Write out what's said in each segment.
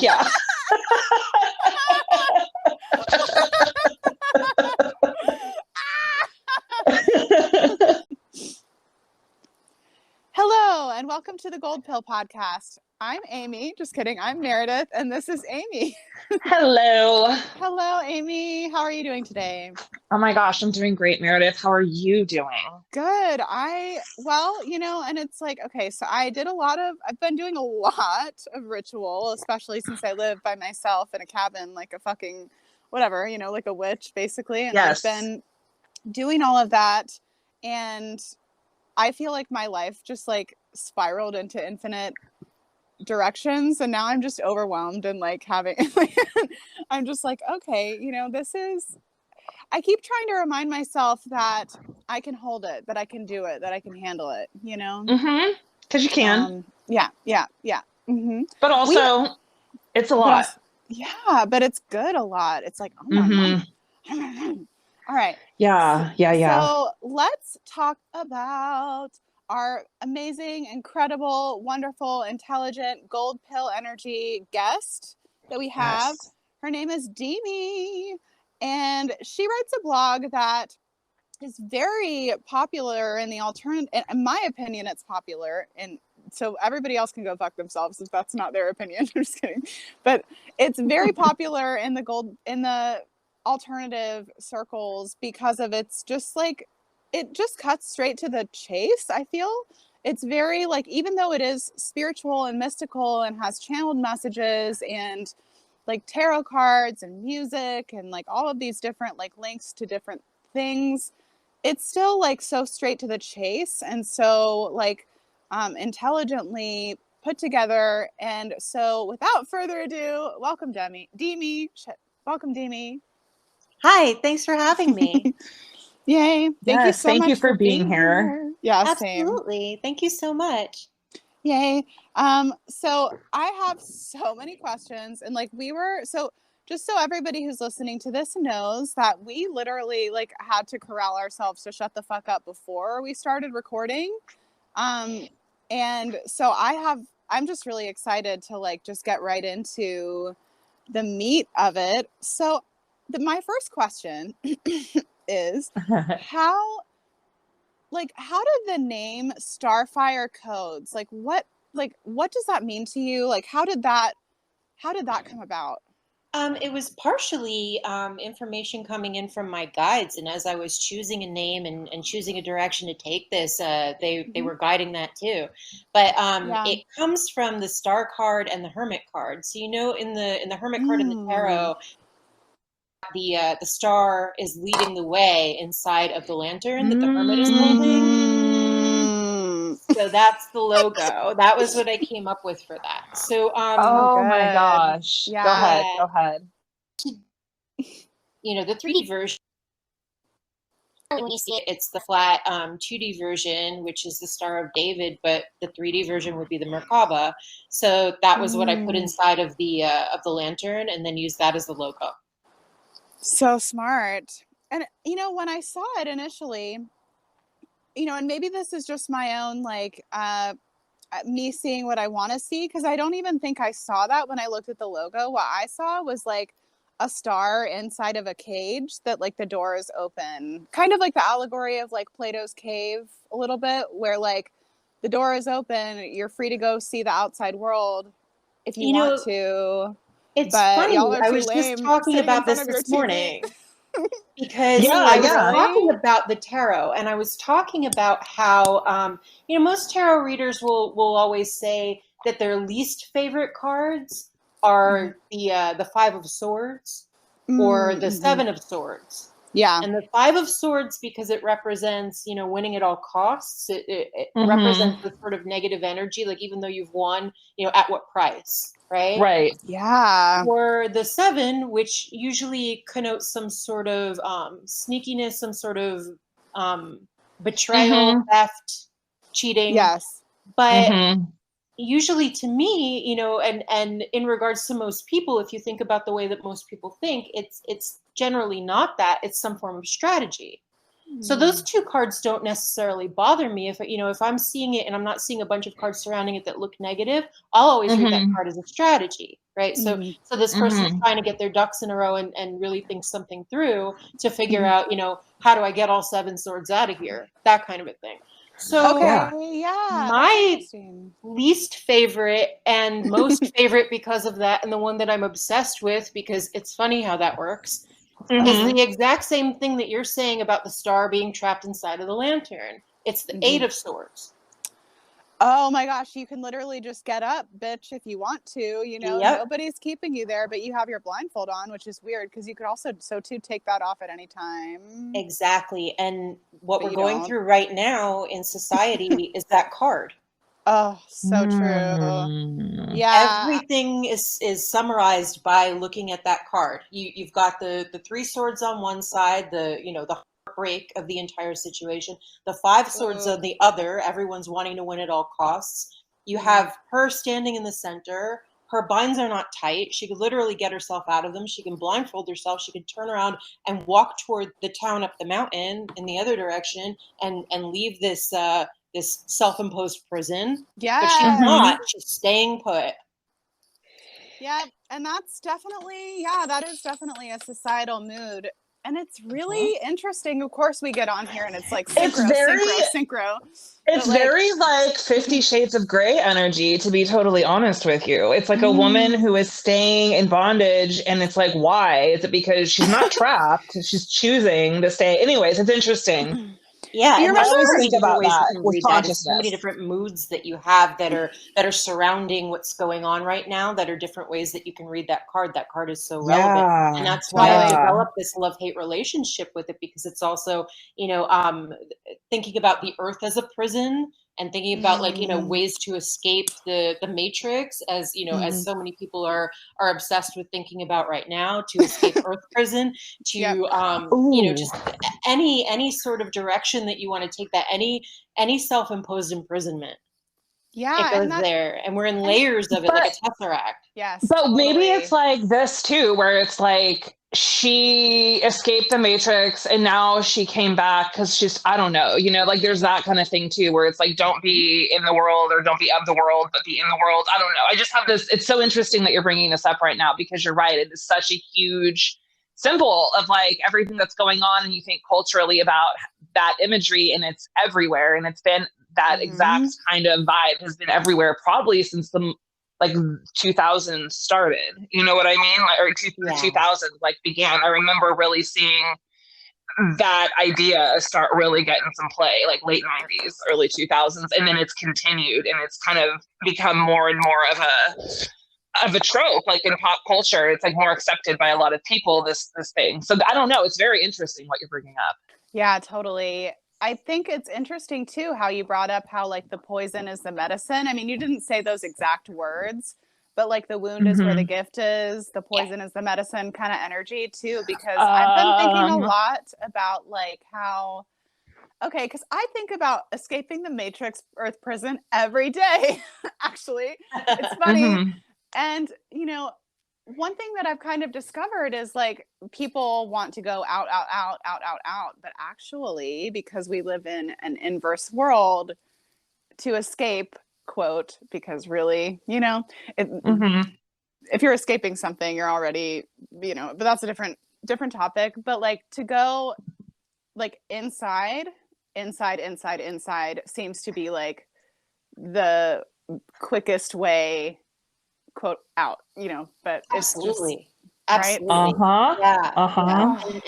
yeah. Hello, and welcome to the Gold Pill Podcast. I'm Amy. Just kidding. I'm Meredith, and this is Amy. Hello. Hello, Amy. How are you doing today? Oh my gosh, I'm doing great, Meredith. How are you doing? Good. And it's like, okay, so I've been doing a lot of ritual, especially since I live by myself in a cabin, like a fucking whatever, like a witch, basically. And Yes. I've been doing all of that, and I feel like my life just like spiraled into infinite directions, and now I'm just overwhelmed and like I'm just like, okay, I keep trying to remind myself that I can hold it, that I can do it, that I can handle it, Mm-hmm. Because you can. Yeah. Mm-hmm. But also, it's a lot. But it's good a lot. It's like, oh my God. All right. Yeah. So let's talk about our amazing, incredible, wonderful, intelligent, gold pill energy guest that we have. Yes. Her name is Demi, and she writes a blog that is very popular in the alternative. In my opinion, it's popular, and so everybody else can go fuck themselves if that's not their opinion. I'm just kidding, but it's very popular in the alternative circles because of it's just like it just cuts straight to the chase. I feel it's very like, even though it is spiritual and mystical and has channeled messages and like tarot cards and music and like all of these different like links to different things, it's still like so straight to the chase and so like intelligently put together. And so without further ado, welcome Demi. Welcome Demi. Hi, thanks for having me. Yay. Thank you so much. Thank you for being here. Yeah, absolutely. Same. Thank you so much. Yay. So I have so many questions, and like just so everybody who's listening to this knows that we literally like had to corral ourselves to shut the fuck up before we started recording. And so I'm just really excited to like just get right into the meat of it. So my first question is how did the name StarFire Codes, what does that mean to you? Like, how did that come about? It was partially information coming in from my guides, and as I was choosing a name and choosing a direction to take this, they were guiding that too. But it comes from the Star card and the Hermit card. So in the Hermit card in the tarot, the star is leading the way inside of the lantern that the hermit is holding. So that's the logo. That was what I came up with for that. So oh my gosh. Yeah. Go ahead. The 3D version, when you see it, it's the flat 2D version, which is the Star of David, but the 3D version would be the Merkaba. So that was what I put inside of the lantern, and then used that as the logo. So smart. And when I saw it initially, and maybe this is just my own like me seeing what I want to see, because I don't even think I saw that when I looked at the logo. What I saw was like a star inside of a cage that like the door is open, kind of like the allegory of like Plato's Cave a little bit, where like the door is open, you're free to go see the outside world if you want to. It's funny. I was just talking about this morning because I was talking about the tarot, and I was talking about how most tarot readers will always say that their least favorite cards are the Five of Swords or the Seven of Swords. Yeah. And the Five of Swords, because it represents, winning at all costs. It represents the sort of negative energy, like even though you've won, at what price, right? Right. Yeah. Or the Seven, which usually connotes some sort of sneakiness, some sort of betrayal, theft, cheating. Yes. But usually to me, and in regards to most people, if you think about the way that most people think, it's generally not that. It's some form of strategy. So those two cards don't necessarily bother me. If I'm seeing it and I'm not seeing a bunch of cards surrounding it that look negative, I'll always read that card as a strategy, right? So this person's trying to get their ducks in a row and really think something through to figure out, how do I get all 7 swords out of here? That kind of a thing. So my least favorite and most favorite because of that, and the one that I'm obsessed with because it's funny how that works, is the exact same thing that you're saying about the star being trapped inside of the lantern. It's the 8 of swords. Oh my gosh, you can literally just get up, bitch, if you want to, nobody's keeping you there, but you have your blindfold on, which is weird because you could also take that off at any time. Exactly. And what we're going through right now in society is that card. Oh, so true. Yeah. Everything is summarized by looking at that card. You've got the 3 swords on one side, the heartbreak of the entire situation, the 5 swords on the other, everyone's wanting to win at all costs. You have her standing in the center. Her binds are not tight. She could literally get herself out of them. She can blindfold herself. She could turn around and walk toward the town up the mountain in the other direction and leave this this self-imposed prison. Yeah. But she's not. She's staying put. Yeah, and that is definitely a societal mood. And it's really interesting. Of course, we get on here and it's like synchro. It's very like 50 Shades of Grey energy, to be totally honest with you. It's like a woman who is staying in bondage, and it's like, why? Is it because she's not trapped? She's choosing to stay. Anyways, it's interesting. Yeah, and there's so many about that with consciousness. So many different moods that you have that are surrounding what's going on right now. That are different ways that you can read that card. That card is so relevant, and that's why I developed this love-hate relationship with it, because it's also thinking about the Earth as a prison and thinking about ways to escape the matrix, as as so many people are obsessed with thinking about right now, to escape Earth prison, to just any sort of direction that you want to take that, any self-imposed imprisonment. Yeah, it goes there, and we're in layers of it, like a tesseract. Yes, but totally. Maybe it's like this too, where it's like she escaped the matrix and now she came back because she's, I don't know, like there's that kind of thing too, where it's like, don't be in the world or don't be of the world, but be in the world. I don't know. I just have this, it's so interesting that you're bringing this up right now, because you're right. It is such a huge symbol of like everything that's going on. And you think culturally about that imagery, and it's everywhere. And it's been that exact kind of vibe has been everywhere probably since the 2000s started, you know what I mean? Or 2000 began. I remember really seeing that idea start really getting some play, like late 90s, early 2000s, and then it's continued, and it's kind of become more and more of a trope, like in pop culture. It's like more accepted by a lot of people, this thing. So I don't know. It's very interesting what you're bringing up. Yeah, totally. I think it's interesting too how you brought up how like the poison is the medicine. I mean, you didn't say those exact words, but like the wound is where the gift is, the poison is the medicine kind of energy too, because I've been thinking a lot about like how, because I think about escaping the matrix Earth prison every day. Actually, it's funny. And, one thing that I've kind of discovered is like people want to go out, but actually, because we live in an inverse world, to escape, quote, because really, if you're escaping something, you're already, but that's a different topic. But like to go like inside seems to be like the quickest way, quote, out, but absolutely. Right?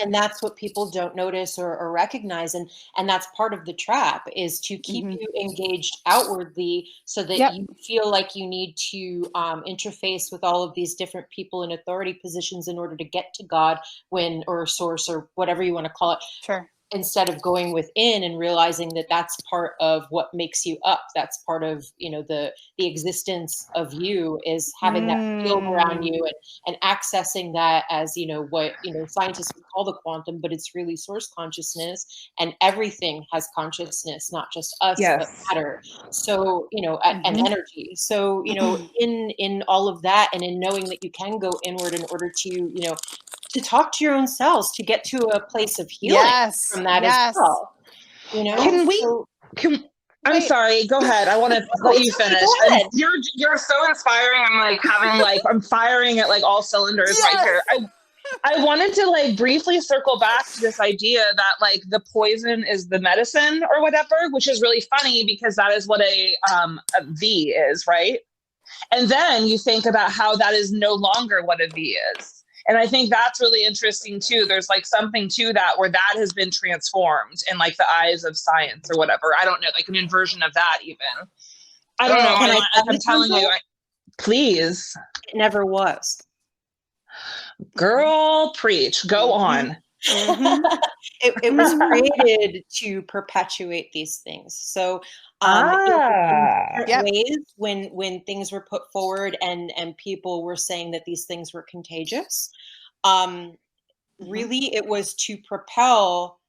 And that's what people don't notice or recognize, and that's part of the trap, is to keep you engaged outwardly, so that you feel like you need to interface with all of these different people in authority positions in order to get to God, or source, or whatever you want to call it. Sure. Instead of going within and realizing that that's part of what makes you up. That's part of, the existence of you, is having that field around you and accessing that as, what, scientists would call the quantum, but it's really source consciousness, and everything has consciousness, not just us, but matter. So, and energy. So, in all of that, and in knowing that you can go inward in order to, to talk to your own selves, to get to a place of healing from that as well. I'm sorry. Go ahead. I want to let you finish. You're so inspiring. I'm firing at like all cylinders right here. I wanted to like briefly circle back to this idea that like the poison is the medicine or whatever, which is really funny because that is what a V is, right? And then you think about how that is no longer what a V is. And I think that's really interesting too. There's like something to that where that has been transformed in like the eyes of science or whatever. I don't know, like an inversion of that even. I don't know. I'm telling you, please. It never was. Girl, preach. Go on. Mm-hmm. It was created to perpetuate these things. So in ways when things were put forward and people were saying that these things were contagious, really it was to propel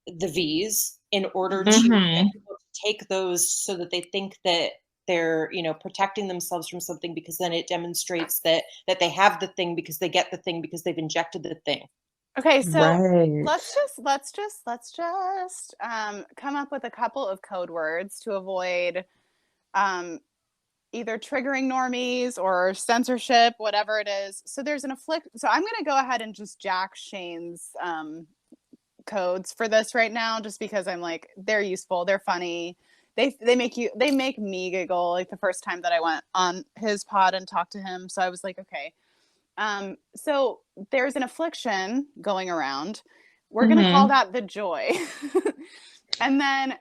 the V's in order to get people to take those so that they think that they're, you know, protecting themselves from something, because then it demonstrates that they have the thing because they get the thing because they've injected the thing. Okay, so let's just come up with a couple of code words to avoid either triggering normies or censorship, whatever it is. So there's an So I'm going to go ahead and just jack Shane's codes for this right now, just because I'm like, they're useful, they're funny. They make me giggle like the first time that I went on his pod and talked to him. So I was like, okay. So there's an affliction going around. We're going to call that the joy. And then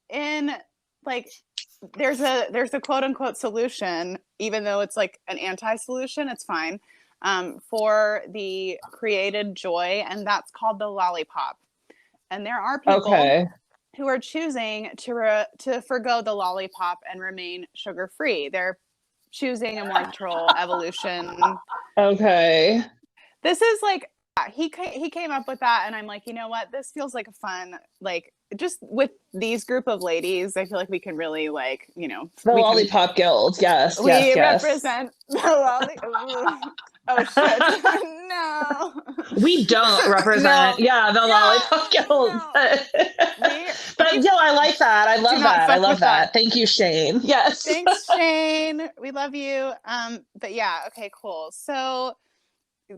in like, there's a quote unquote solution, even though it's like an anti-solution, it's fine, for the created joy. And that's called the lollipop. And there are people who are choosing to forgo the lollipop and remain sugar-free. They're choosing a more natural evolution. Okay. This is like, he came up with that, and I'm like, you know what? This feels like a fun, like, just with these group of ladies, I feel like we can really, like, you know. The Lollipop Guild, yes. We represent the Lollipop. Oh, shit. No. We don't represent, the Lollipop Guild. No. But yo, I like that. I love that. Thank you, Shane. Yes. Thanks, Shane. We love you. But yeah, okay, cool. So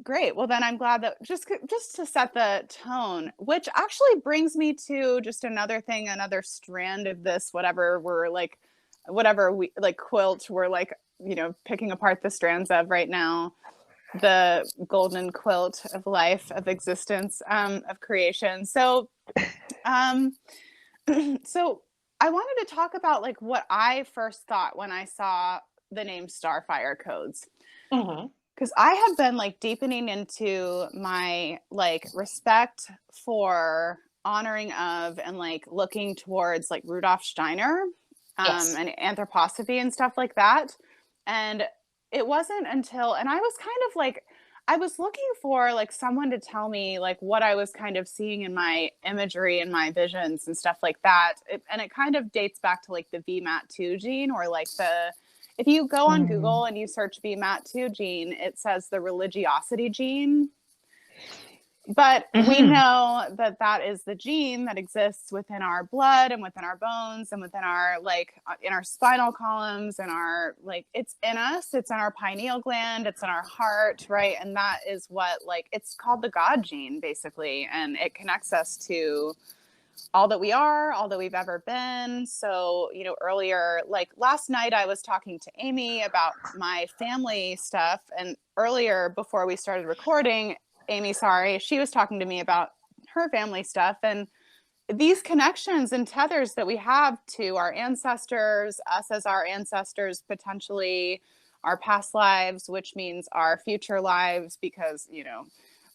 great. Well, then I'm glad that just to set the tone, which actually brings me to just another strand of this, whatever we like quilt, we're like, you know, picking apart the strands of right now, the golden quilt of life, of existence, of creation. So, so I wanted to talk about like what I first thought when I saw the name StarFire Codes. Because I have been like deepening into my like respect for, honoring of, and like looking towards like Rudolf Steiner and anthroposophy and stuff like that. And it wasn't until, and I was kind of like, I was looking for like someone to tell me like what I was kind of seeing in my imagery and my visions and stuff like that. And it kind of dates back to like the VMAT2 gene, or like if you go on Google and you search VMAT2 gene, it says the religiosity gene. But we know that that is the gene that exists within our blood and within our bones and within our, like, in our spinal columns and our, like, it's in us, it's in our pineal gland, it's in our heart, right? And that is what, like, it's called the God gene, basically. And it connects us to all that we are, all that we've ever been. So, you know, earlier, like last night, I was talking to Amy about my family stuff. And earlier, before we started recording, she was talking to me about her family stuff. And these connections and tethers that we have to our ancestors, us as our ancestors, potentially our past lives, which means our future lives, because, you know,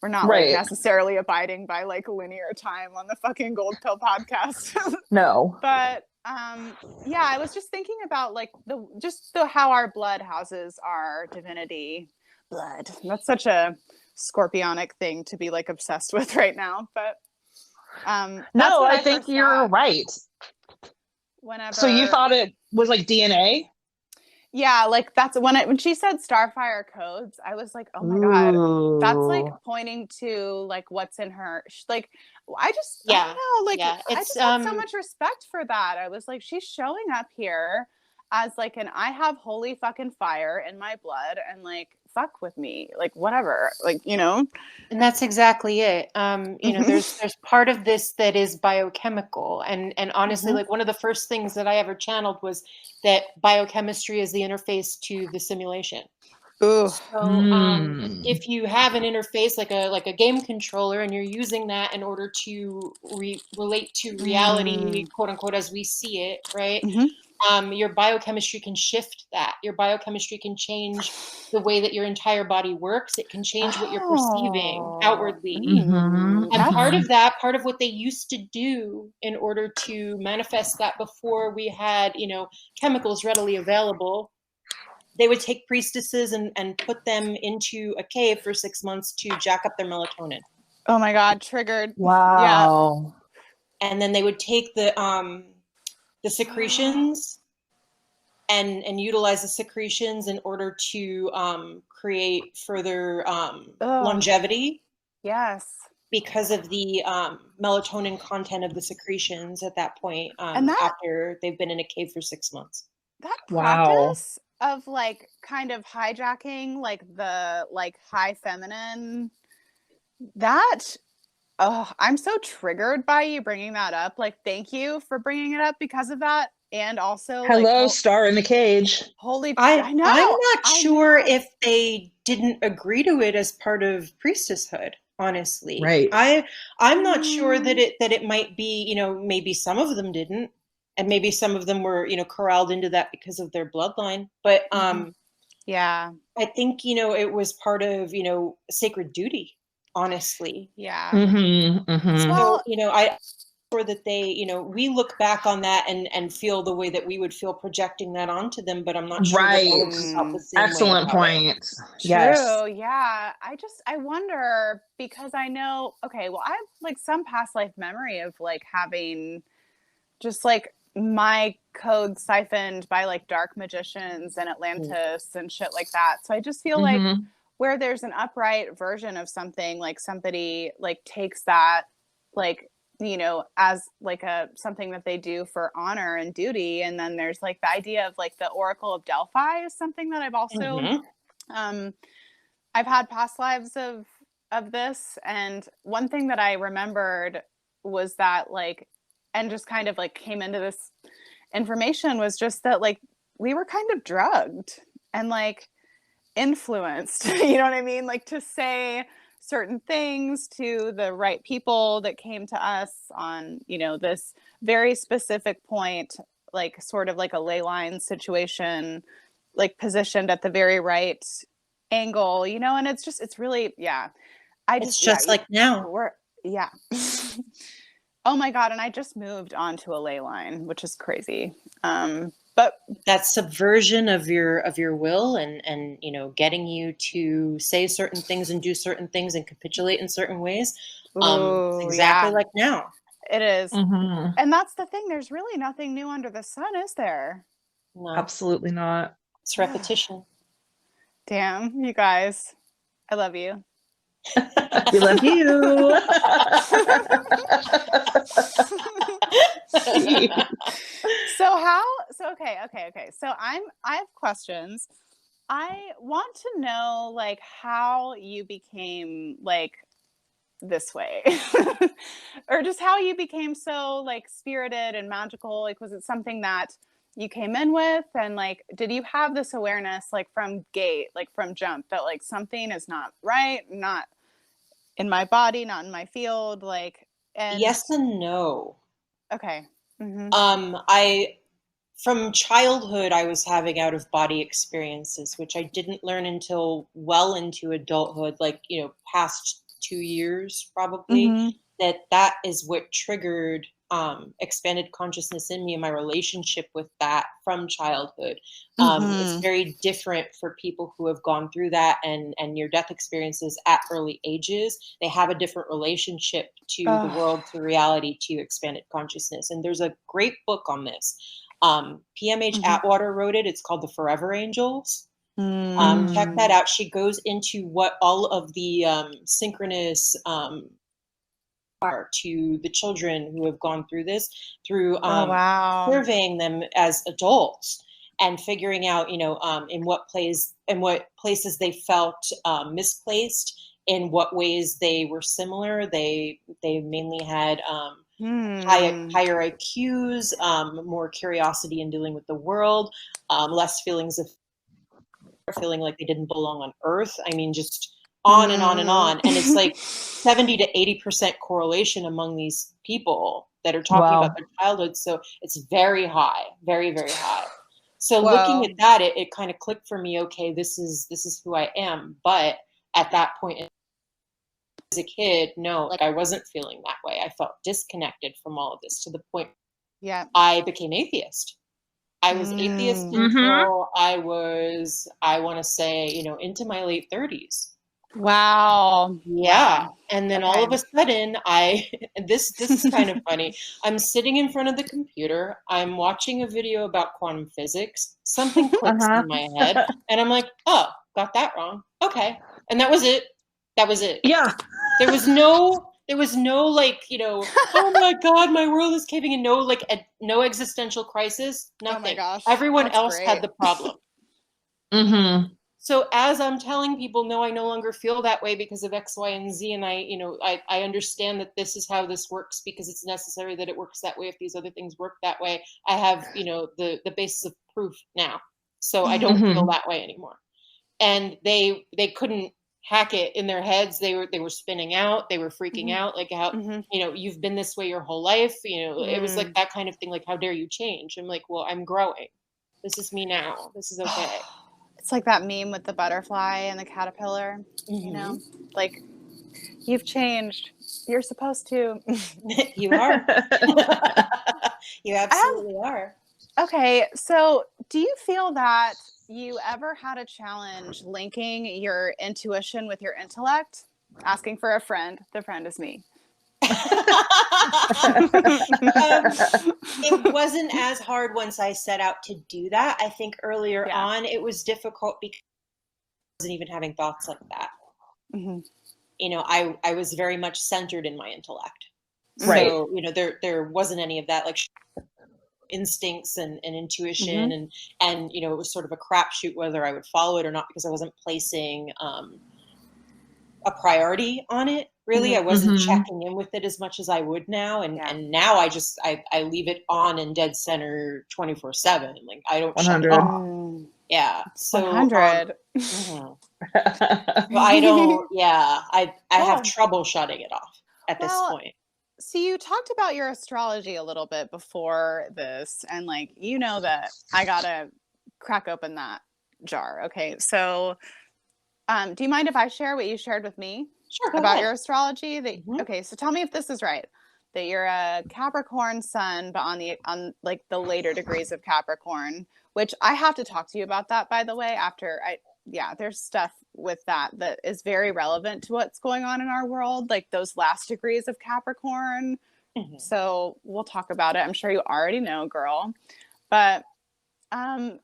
we're not like necessarily abiding by like linear time on the fucking Gold Pill podcast. No. But yeah, I was just thinking about like how our blood houses our divinity. Blood. That's such a scorpionic thing to be like obsessed with right now. But no, I think you're right. Whenever. So you thought it was like DNA? Yeah, like that's when she said StarFire Codes, I was like, oh my God, that's like pointing to like what's in her. Like, I don't know, like I just had so much respect for that. I was like, she's showing up here as like I have holy fucking fire in my blood, and like fuck with me, like whatever, like And that's exactly it. There's part of this that is biochemical, and honestly, like one of the first things that I ever channeled was that biochemistry is the interface to the simulation. Ooh. So if you have an interface like a game controller, and you're using that in order to relate to reality, quote unquote, as we see it, right? Your biochemistry can shift that. Your biochemistry can change the way that your entire body works. It can change what you're perceiving outwardly. And part of what they used to do in order to manifest that before we had, chemicals readily available, they would take priestesses and put them into a cave for 6 months to jack up their melatonin. Oh my God, triggered. Wow. Yeah. And then they would take the secretions and utilize the secretions in order to create further longevity. Yes. Because of the melatonin content of the secretions at that point, after they've been in a cave for 6 months. That practice of like kind of hijacking like the like high feminine, I'm so triggered by you bringing that up. Like, thank you for bringing it up because of that. And also, hello, star in the cage. I know. I'm not sure if they didn't agree to it as part of priestesshood. Honestly, right? I'm not sure that it might be. Maybe some of them didn't, and maybe some of them were corralled into that because of their bloodline. But yeah, I think it was part of sacred duty. Honestly, yeah. So I. Sure that they, we look back on that and feel the way that we would feel projecting that onto them, but I'm not sure that they would felt the same Excellent way point. True, yes. Yeah. I wonder, because I know, okay, well, I have like some past life memory of like having just like my code siphoned by like dark magicians and Atlantis and shit like that. So I just feel like where there's an upright version of something, like somebody like takes that like as like something that they do for honor and duty. And then there's like the idea of like the Oracle of Delphi is something that I've also, I've had past lives of this. And one thing that I remembered was that like, and just kind of like came into this information was just that like, we were kind of drugged and like influenced, you know what I mean? Like to say certain things to the right people that came to us on, this very specific point, like sort of like a ley line situation, like positioned at the very right angle, and it's really, it's just like now. Oh my God. And I just moved on to a ley line, which is crazy. But that subversion of your will and getting you to say certain things and do certain things and capitulate in certain ways. Exactly like now. It is. And that's the thing. There's really nothing new under the sun, is there? No. Absolutely not. It's repetition. Damn, you guys. I love you. We love you. Okay. So I have questions. I want to know like how you became like this way or just how you became so like spirited and magical. Like, was it something that you came in with, and like, did you have this awareness like from jump that like something is not right, not in my body, not in my field, like? And yes and no. Okay. From childhood, I was having out of body experiences, which I didn't learn until well into adulthood, like, past 2 years, probably, that is what triggered expanded consciousness in me and my relationship with that from childhood. It's very different for people who have gone through that and near-death experiences at early ages. They have a different relationship to the world, to reality, to expanded consciousness. And there's a great book on this. PMH Atwater wrote it. It's called The Forever Angels. Check that out. She goes into what all of the synchronous are to the children who have gone through this, through surveying them as adults and figuring out, in what places they felt misplaced, in what ways they were similar. They mainly had higher IQs, more curiosity in dealing with the world, less feelings of feeling like they didn't belong on Earth. I mean, just on and on and on. And it's like 70 to 80% correlation among these people that are talking about their childhood. So it's very high, very, very high. So looking at that, it kind of clicked for me. Okay, this is who I am. But at that point as a kid, no, like I wasn't feeling that way. I felt disconnected from all of this to the point I became atheist. I was atheist until I want to say, into my late 30s. Wow. Yeah. Wow. And then all of a sudden this is kind of funny. I'm sitting in front of the computer. I'm watching a video about quantum physics. Something clicks in my head and I'm like, oh, got that wrong. Okay. And that was it. Yeah. There was no like, oh my God, my world is caving in. No existential crisis. Nothing. Oh my gosh. Everyone else had the problem. So as I'm telling people, no, I no longer feel that way because of X, Y, and Z. And I understand that this is how this works because it's necessary that it works that way. If these other things work that way, I have, the basis of proof now. So I don't feel that way anymore. And they couldn't hack it in their heads. They were spinning out. They were freaking out. Like how, you've been this way your whole life. It was like that kind of thing. Like, how dare you change? I'm like, well, I'm growing. This is me now. This is okay. It's like that meme with the butterfly and the caterpillar, like you've changed. You're supposed to. You are. You absolutely are. Okay. So do you feel that you ever had a challenge linking your intuition with your intellect? Asking for a friend. The friend is me. It wasn't as hard once I set out to do that. I think earlier on it was difficult because I wasn't even having thoughts like that. I was very much centered in my intellect. Right. So, there wasn't any of that like instincts and intuition and it was sort of a crapshoot whether I would follow it or not because I wasn't placing a priority on it. Really, I wasn't checking in with it as much as I would now, and now I just I leave it on and dead center 24/7. Like I don't 100. shut it off. Yeah, so 100. I don't. Yeah, I have trouble shutting it off at this point. So you talked about your astrology a little bit before this, and that I gotta crack open that jar. Okay, so do you mind if I share what you shared with me? Sure, about your astrology? Okay, so tell me if this is right. That you're a Capricorn sun, but on the later degrees of Capricorn, which I have to talk to you about that, by the way, there's stuff with that is very relevant to what's going on in our world, like those last degrees of Capricorn. So we'll talk about it. I'm sure you already know, girl. But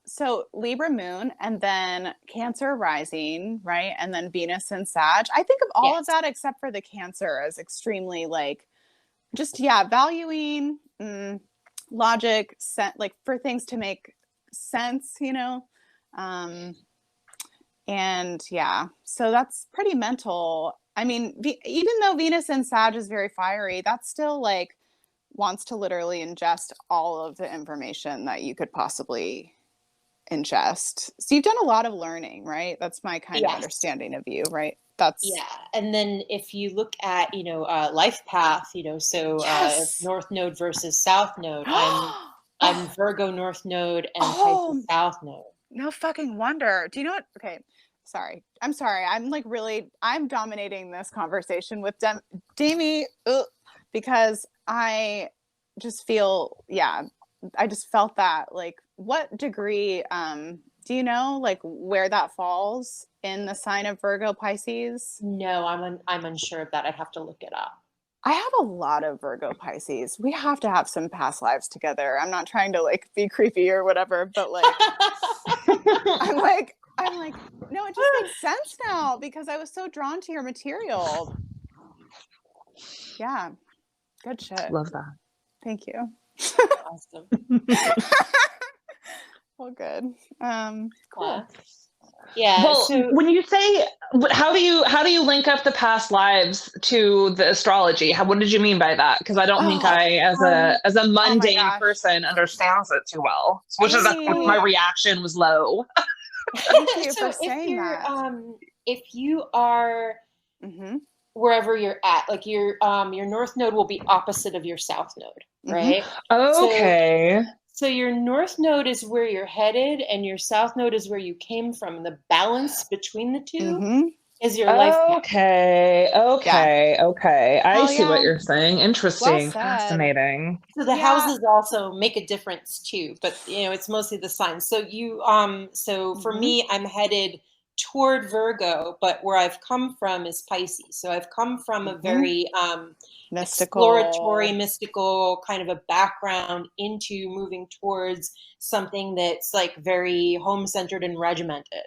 so Libra moon and then Cancer rising, right? And then Venus and Sag. I think of all of that except for the Cancer as extremely valuing logic, for things to make sense, and so that's pretty mental. I mean, even though Venus and Sag is very fiery, that's still wants to literally ingest all of the information that you could possibly ingest. So you've done a lot of learning, right? That's my kind of understanding of you, right? And then if you look at life path, North Node versus South Node, I'm Virgo North Node and Pisces South Node. No fucking wonder. Do you know what? Okay, I'm sorry. I'm dominating this conversation with Demi because I just feel, I just felt that. What degree, do you know, where that falls in the sign of Virgo Pisces? No, I'm unsure of that. I'd have to look it up. I have a lot of Virgo Pisces. We have to have some past lives together. I'm not trying to like be creepy or whatever, but like I'm like, no, it just makes sense now because I was so drawn to your material. Yeah. Good shit. Love that. Thank you. Awesome. Well, good. Cool. Yeah. Well, so when you say, how do you link up the past lives to the astrology? What did you mean by that? Because I don't think I, as a mundane person, understands it too well. Which is my reaction was low. Thank you for saying that. If you are wherever you're at, like your north node will be opposite of your south node, right? Okay. So your north node is where you're headed, and your south node is where you came from. And the balance between the two is your life path. Okay. I see what you're saying. Interesting. Well Fascinating. So the houses also make a difference too, but it's mostly the signs. So so for me, I'm headed toward Virgo, but where I've come from is Pisces. So I've come from a very exploratory, mystical kind of a background into moving towards something that's like very home-centered and regimented.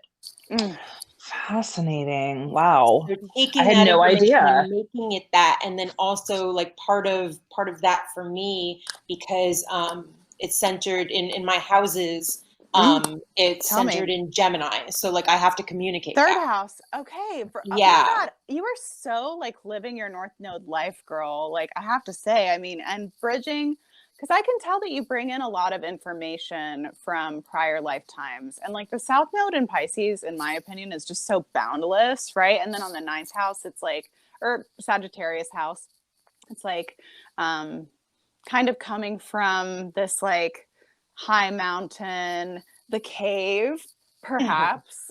Fascinating. Wow. So taking I had no idea. And making it that, and then also like part of that for me, because it's centered in my houses. It's centered in Gemini, so like I have to communicate. Third house. Okay. Oh my God, you are so like living your north node life, girl. Like I have to say, I mean, and bridging, because I can tell that you bring in a lot of information from prior lifetimes, and like the south node in Pisces, in my opinion, is just so boundless, right? And then on the ninth house, it's like, or Sagittarius house, it's like kind of coming from this like high mountain, the cave, perhaps,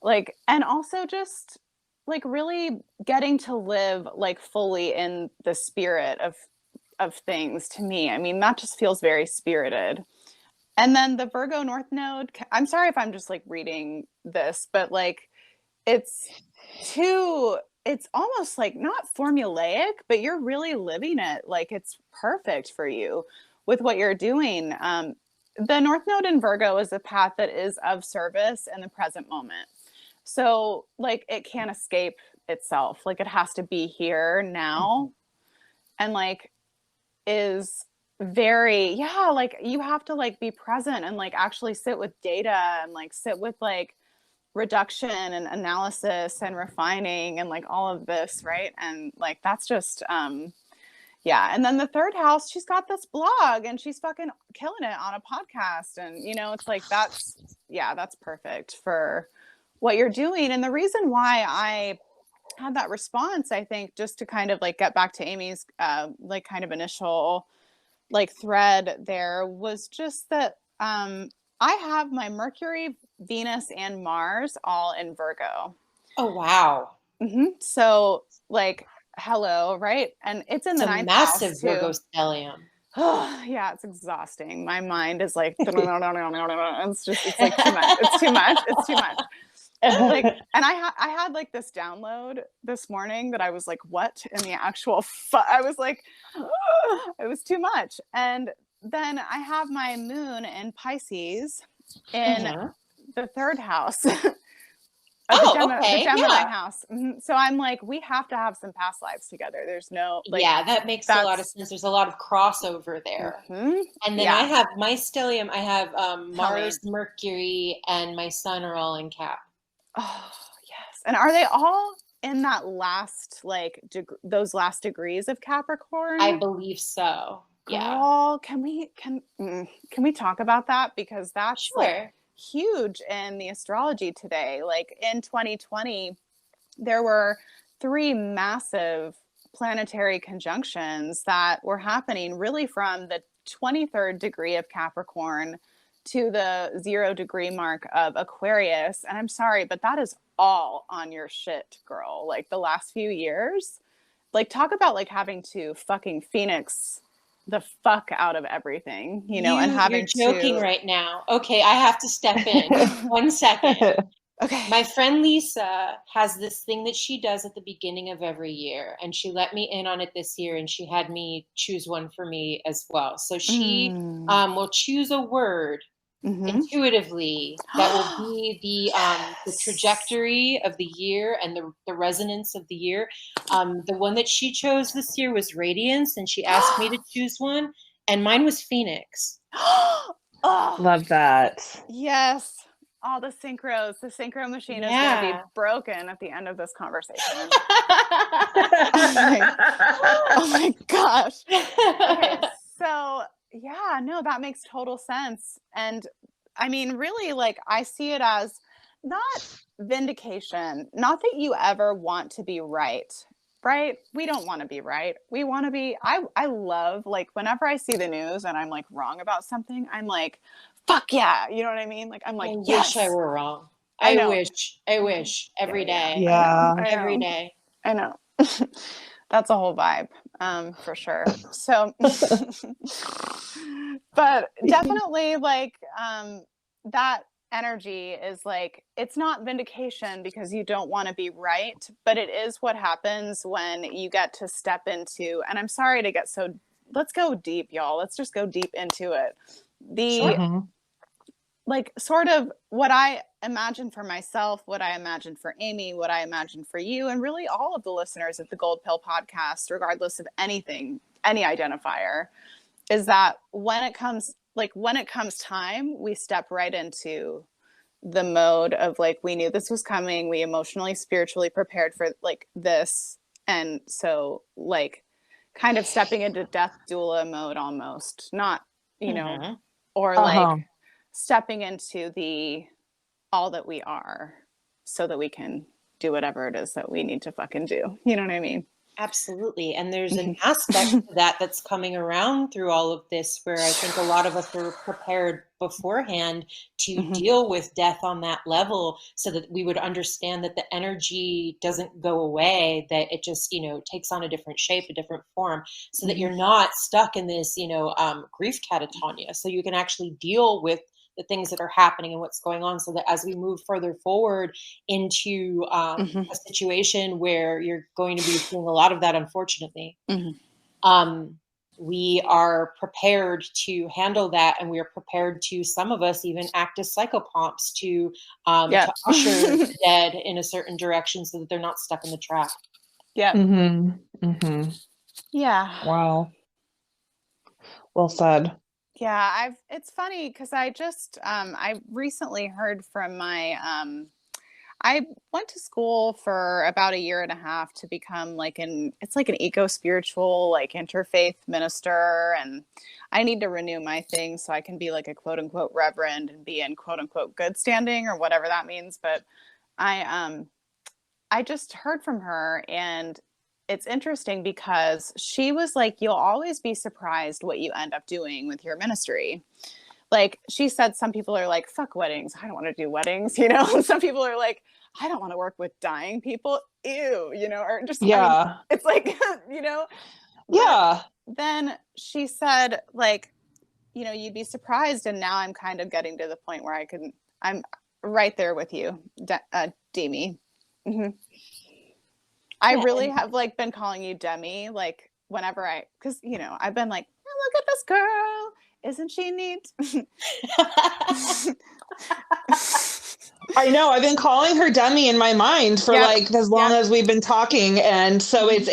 like, and also just like really getting to live like fully in the spirit of things to me. I mean, that just feels very spirited. And then the Virgo North Node, I'm sorry if I'm just like reading this, but like it's almost like not formulaic, but you're really living it. Like it's perfect for you with what you're doing. The North Node in Virgo is a path that is of service in the present moment. So like it can't escape itself. Like it has to be here now. And like is very, like you have to like be present and like actually sit with data and like sit with like reduction and analysis and refining and like all of this, right? And like that's just and then the third house, she's got this blog and she's fucking killing it on a podcast. And, it's like, that's perfect for what you're doing. And the reason why I had that response, I think, just to kind of like get back to Amy's like kind of initial like thread there, was just that I have my Mercury, Venus, and Mars all in Virgo. Oh, wow. So like, hello, right? And it's in the ninth house, massive Virgo stellium. Oh, yeah, it's exhausting. My mind is like, it's like too much. It's too much. It's too much. And like, and I had like this download this morning that I was like, what in the actual I was like, it was too much. And then I have my moon in Pisces in the third house. The Gemini house. So I'm like, we have to have some past lives together. There's no like, that makes a lot of sense. There's a lot of crossover there. And then I have my stellium. I have Mars, Mercury, and my sun are all in Cap. Oh yes. And are they all in that last like those last degrees of Capricorn? I believe so. Girl, can we talk about that, because that's like huge in the astrology today. Like in 2020 there were 3 massive planetary conjunctions that were happening really from the 23rd degree of Capricorn to the 0 degree mark of Aquarius. And I'm sorry, but that is all on your shit, girl. Like the last few years, like talk about like having to fucking Phoenix the fuck out of everything, and having you're joking right now. Okay, I have to step in 1 second. Okay. My friend Lisa has this thing that she does at the beginning of every year, and she let me in on it this year, and she had me choose one for me as well. So she will choose a word intuitively that will be the trajectory of the year and the resonance of the year. The one that she chose this year was radiance, and she asked me to choose one, and mine was phoenix. Love that. Yes. All the synchros. The synchro machine is going to be broken at the end of this conversation. Oh my gosh. Okay, so yeah, no, that makes total sense. And I mean, really, like, I see it as not vindication, not that you ever want to be right. We don't want to be right. We want to be, I love, like, whenever I see the news and I'm like wrong about something, I'm like, fuck yeah. You know what I mean? Like, I'm like, I yes. wish I were wrong. I wish every day. Yeah. Every day. I know. That's a whole vibe, for sure. So, but definitely, like, that energy is like, it's not vindication because you don't want to be right, but it is what happens when you get to step into, and I'm sorry to get so, let's go deep, y'all. Let's just go deep into it. Like, sort of what I imagine for myself, what I imagine for Amy, what I imagine for you, and really all of the listeners of the Gold Pill podcast, regardless of anything, any identifier, is that when it comes time, we step right into the mode of, like, we knew this was coming. We emotionally, spiritually prepared for, like, this. And so, like, kind of stepping into death doula mode almost, not, you know, or like stepping into the all that we are so that we can do whatever it is that we need to fucking do. You know what I mean? Absolutely. And there's an aspect to that that's coming around through all of this, where I think a lot of us were prepared beforehand to deal with death on that level, so that we would understand that the energy doesn't go away, that it just, you know, takes on a different shape, a different form, so that you're not stuck in this, you know, grief catatonia. So you can actually deal with the things that are happening and what's going on, so that as we move further forward into a situation where you're going to be seeing a lot of that, unfortunately, we are prepared to handle that, and we are prepared to, some of us even act as psychopomps to usher the dead in a certain direction so that they're not stuck in the trap. Yeah. Yeah. Wow. Well said. Yeah, it's funny because I just I recently heard from my I went to school for about 1.5 years to become like an eco-spiritual, like, interfaith minister, and I need to renew my thing so I can be like a quote unquote reverend and be in quote unquote good standing, or whatever that means. But I just heard from her, and it's interesting because she was like, you'll always be surprised what you end up doing with your ministry. Like, she said, some people are like, fuck weddings, I don't want to do weddings, you know, and some people are like, I don't want to work with dying people, ew, you know, or just, I mean, it's like, you know. But then she said, like, you know, you'd be surprised, and now I'm kind of getting to the point where I'm right there with you, Demi. I really have, like, been calling you Demi, like, whenever because, you know, I've been like, oh, look at this girl, isn't she neat? I know, I've been calling her Demi in my mind for like as long as we've been talking, and so it's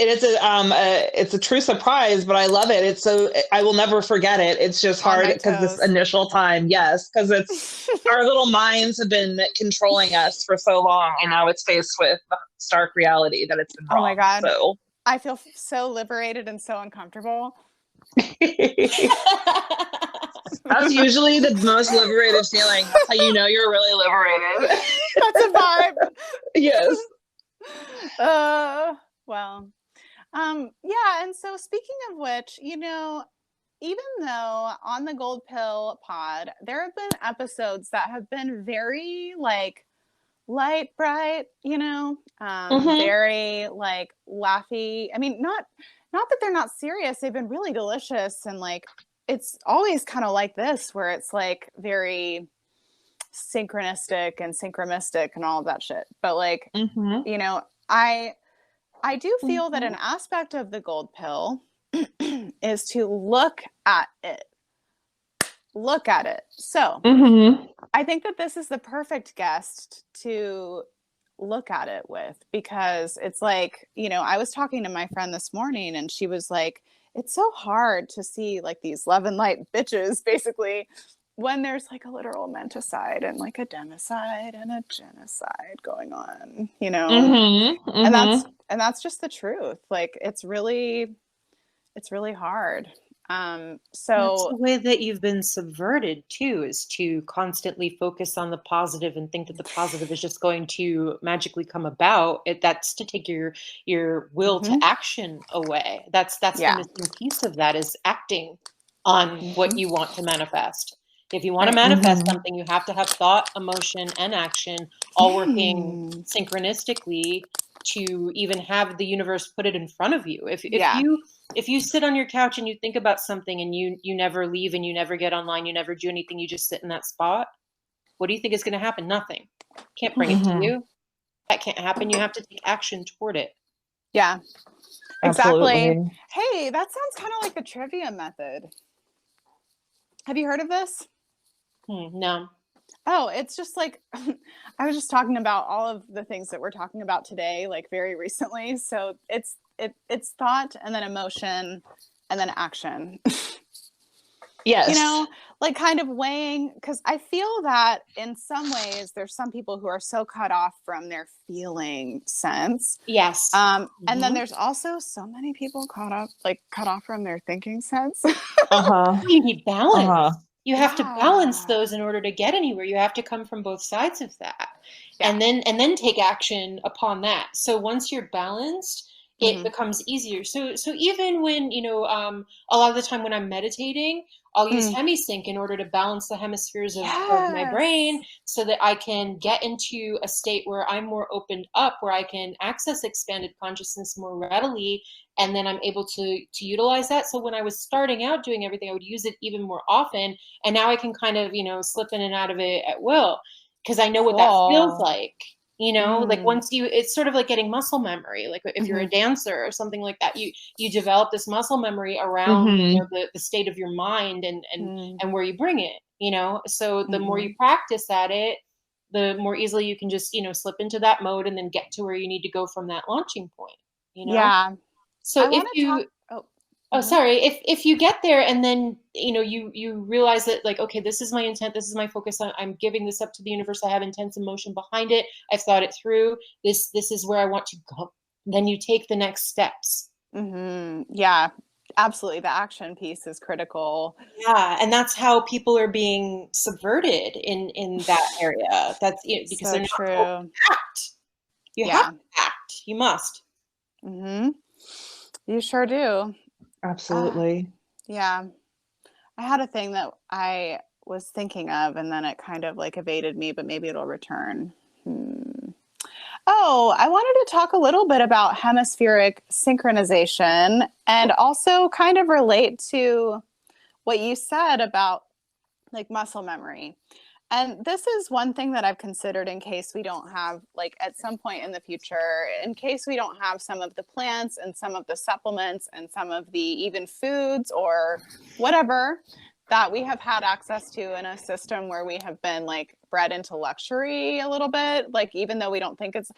a true surprise, but I love it. It's so, I will never forget it. It's just hard because this initial time, because it's our little minds have been controlling us for so long, and now it's faced with the stark reality that it's been wrong. Oh my God. So I feel so liberated and so uncomfortable. That's usually the most liberated feeling. That's how you know you're really liberated. That's a vibe. Yes. Well, yeah. And so, speaking of which, you know, even though on the Gold Pill pod, there have been episodes that have been very, like, light, bright, you know, very, like, laughy. I mean, not that they're not serious. They've been really delicious, and, like, it's always kind of like this, where it's like very synchronistic and synchromistic and all of that shit. But like, Mm-hmm. you know, I do feel that an aspect of the gold pill is to look at it. Look at it. So I think that this is the perfect guest to look at it with, because it's like, you know, I was talking to my friend this morning and she was like, it's so hard to see like these love and light bitches basically when there's like a literal menticide and like a democide and a genocide going on, you know. And that's just the truth. Like it's really hard. So that's the way that you've been subverted too, is to constantly focus on the positive and think that the positive is just going to magically come about. That's to take your will to action away. That's the missing piece of that, is acting on what you want to manifest. If you want to manifest something, you have to have thought, emotion, and action all working synchronistically to even have the universe put it in front of you. If you sit on your couch and you think about something and you never leave and you never get online, you never do anything, you just sit in that spot, what do you think is going to happen? Nothing. Can't bring it to you. That can't happen. You have to take action toward it. Yeah, exactly. Absolutely. Hey, that sounds kind of like the trivia method. Have you heard of this? No. Oh, it's just like, I was just talking about all of the things that we're talking about today, like very recently. So it's thought and then emotion and then action. Yes. You know, like kind of weighing, because I feel that in some ways there's some people who are so cut off from their feeling sense. Yes. And then there's also so many people cut off from their thinking sense. You need balance. You have to balance those in order to get anywhere. You have to come from both sides of that, and then take action upon that. So once you're balanced, it becomes easier. So even when, you know, a lot of the time when I'm meditating, I'll use hemisync in order to balance the hemispheres of my brain, so that I can get into a state where I'm more opened up, where I can access expanded consciousness more readily, and then I'm able to utilize that. So when I was starting out doing everything, I would use it even more often, and now I can kind of, you know, slip in and out of it at will, because I know what that feels like. You know, like once it's sort of like getting muscle memory. Like if you're a dancer or something like that, you develop this muscle memory around you know, the state of your mind and where you bring it, you know. So the more you practice at it, the more easily you can just, you know, slip into that mode and then get to where you need to go from that launching point, you know. Yeah. So sorry, if you get there and then, you know, you realize that, like, okay, this is my intent, this is my focus, I'm giving this up to the universe, I have intense emotion behind it, I've thought it through, this is where I want to go, then you take the next steps. Yeah, absolutely. The action piece is critical. Yeah, and that's how people are being subverted in that area. That's it, because so they're true. not told to act. You have to act. You must. You sure do. Absolutely. Yeah. I had a thing that I was thinking of and then it kind of like evaded me, but maybe it'll return. Oh, I wanted to talk a little bit about hemispheric synchronization and also kind of relate to what you said about like muscle memory. And this is one thing that I've considered in case we don't have, like at some point in the future, in case we don't have some of the plants and some of the supplements and some of the even foods or whatever that we have had access to in a system where we have been like bred into luxury a little bit, like even though we don't think it's,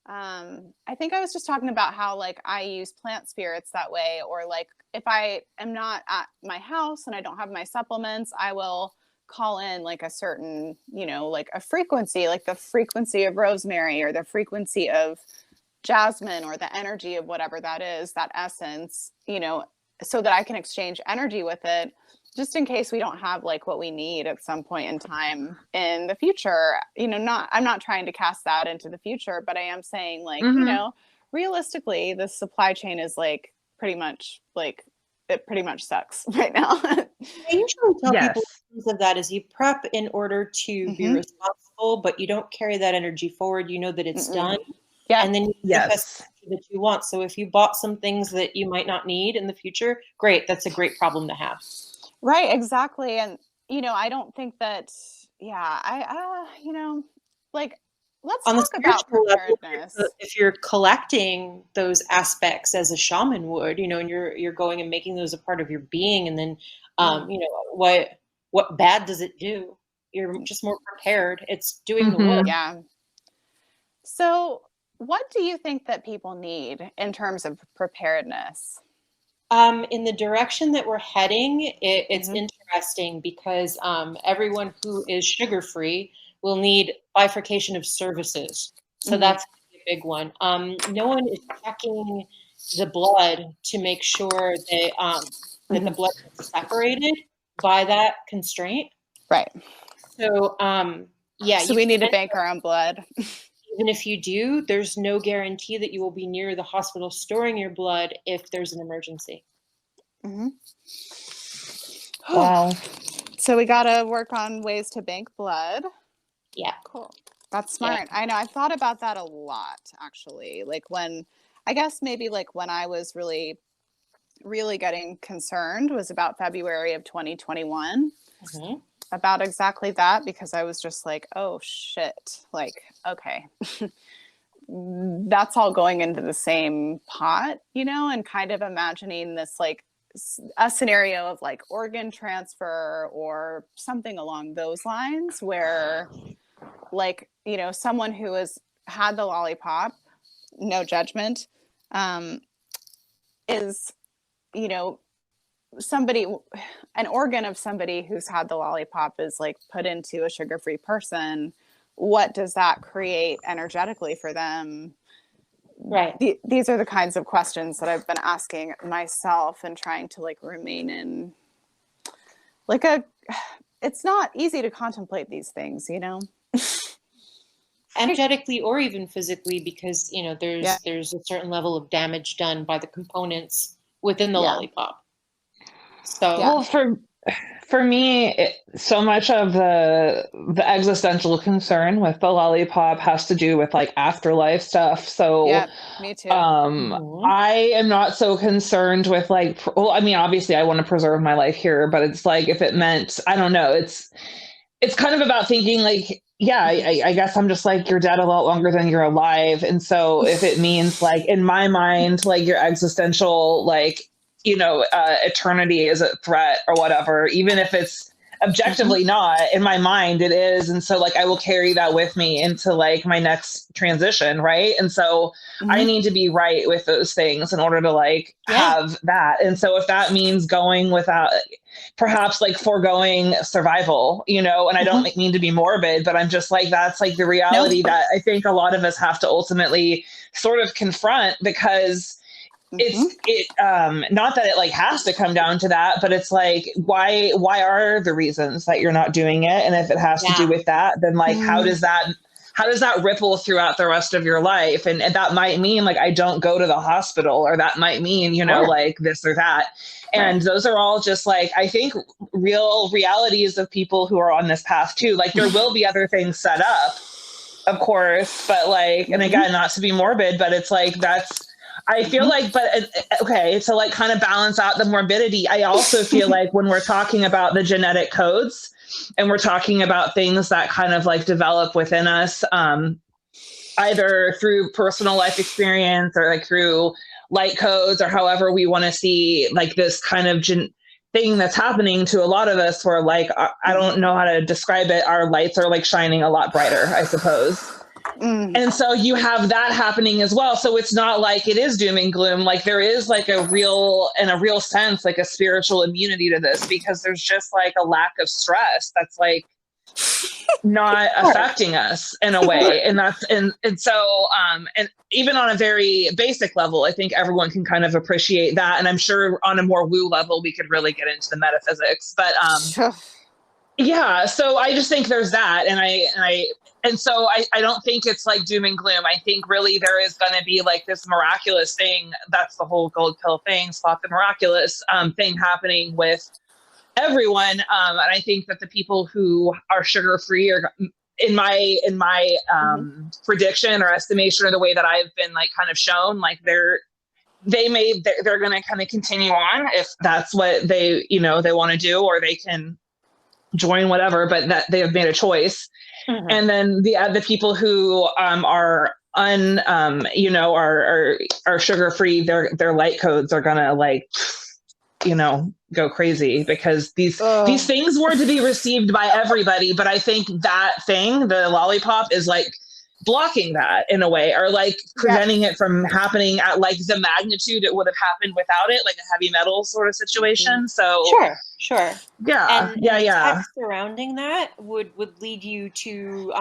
I think I was just talking about how like I use plant spirits that way, or like if I am not at my house and I don't have my supplements, I will call in like a certain, you know, like a frequency, like the frequency of rosemary or the frequency of jasmine or the energy of whatever that is, that essence, you know, so that I can exchange energy with it, just in case we don't have like what we need at some point in time in the future. You know, I'm not trying to cast that into the future, but I am saying like, you know, realistically, the supply chain is like pretty much like, it pretty much sucks right now. I usually tell people in terms of that is you prep in order to be responsible, but you don't carry that energy forward. You know that it's done. Yeah. And then you manifest that you want. So if you bought some things that you might not need in the future, great. That's a great problem to have. Right. Exactly. And, you know, I don't think that yeah, like, let's On the talk about spiritual level, preparedness. if you're collecting those aspects as a shaman would, and you're going and making those a part of your being, and then, what bad does it do? You're just more prepared. It's doing the work. Yeah. So, what do you think that people need in terms of preparedness? In the direction that we're heading, it's interesting because everyone who is sugar-free will need bifurcation of services. So that's a big one. No one is checking the blood to make sure that the blood is separated by that constraint. Right. So, So we need to bank our own blood. Even if you do, there's no guarantee that you will be near the hospital storing your blood if there's an emergency. Wow. So we got to work on ways to bank blood. Yeah. Cool. That's smart. Yeah. I know. I've thought about that a lot, actually. Like I guess maybe like when I was really, really getting concerned was about February of 2021. About exactly that, because I was just like, oh shit, like, okay, that's all going into the same pot, and kind of imagining this, like, a scenario of like organ transfer or something along those lines where, like, someone who has had the lollipop, no judgment, is, an organ of somebody who's had the lollipop is like put into a sugar-free person. What does that create energetically for them? Right. These are the kinds of questions that I've been asking myself and trying to like remain in like it's not easy to contemplate these things, energetically or even physically, because, there's a certain level of damage done by the components within the lollipop. So, well, for me, so much of the existential concern with the lollipop has to do with like afterlife stuff. So, yeah, me too. I am not so concerned with like, well, I mean, obviously I want to preserve my life here, but it's like, if it meant, I don't know, it's kind of about thinking like, yeah, I guess I'm just like, you're dead a lot longer than you're alive. And so if it means like, in my mind, like your existential, like, eternity is a threat or whatever, even if it's objectively not, in my mind it is. And so like I will carry that with me into like my next transition, right? And so I need to be right with those things in order to like have that. And so if that means going without, perhaps like foregoing survival, and I don't mean to be morbid, but I'm just like, that's like the reality that I think a lot of us have to ultimately sort of confront, because it's not that it like has to come down to that, but it's like, why are the reasons that you're not doing it? And if it has to do with that, then like, how does that ripple throughout the rest of your life? And that might mean like, I don't go to the hospital, or that might mean, like this or that. And those are all just like, I think real realities of people who are on this path too. Like there will be other things set up, of course, but like, and again, not to be morbid, but it's like, I feel like, but okay, to like kind of balance out the morbidity, I also feel like when we're talking about the genetic codes and we're talking about things that kind of like develop within us, either through personal life experience or like through light codes, or however we want to see like this kind of thing that's happening to a lot of us, where like, I don't know how to describe it. Our lights are like shining a lot brighter, I suppose. And so you have that happening as well. So it's not like it is doom and gloom. Like there is like a real sense, like a spiritual immunity to this, because there's just like a lack of stress that's like not affecting us in a way. And that's, and so, and even on a very basic level, I think everyone can kind of appreciate that. And I'm sure on a more woo level, we could really get into the metaphysics, but, yeah. So I just think there's that. And so I don't think it's like doom and gloom. I think really there is going to be like this miraculous thing. That's the whole gold pill thing, spot the miraculous thing happening with everyone. And I think that the people who are sugar-free are, in my prediction or estimation, or the way that I've been like kind of shown, like they're going to kind of continue on if that's what they, they want to do, or they can join whatever, but that they have made a choice. And then the people who are are sugar free, their light codes are gonna like, go crazy, because these things were to be received by everybody. But I think that thing, the lollipop, is like blocking that in a way, or like preventing it from happening at like the magnitude it would have happened without it, like a heavy metal sort of situation. So sure. Yeah. And the text surrounding that would lead you to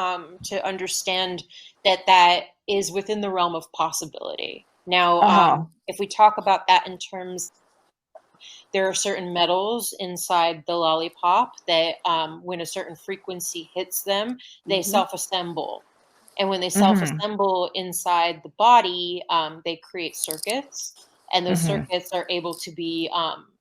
understand that is within the realm of possibility. Now, if we talk about that in terms, there are certain metals inside the lollipop that when a certain frequency hits them, they self-assemble. And when they self-assemble inside the body, they create circuits. And those circuits are able to be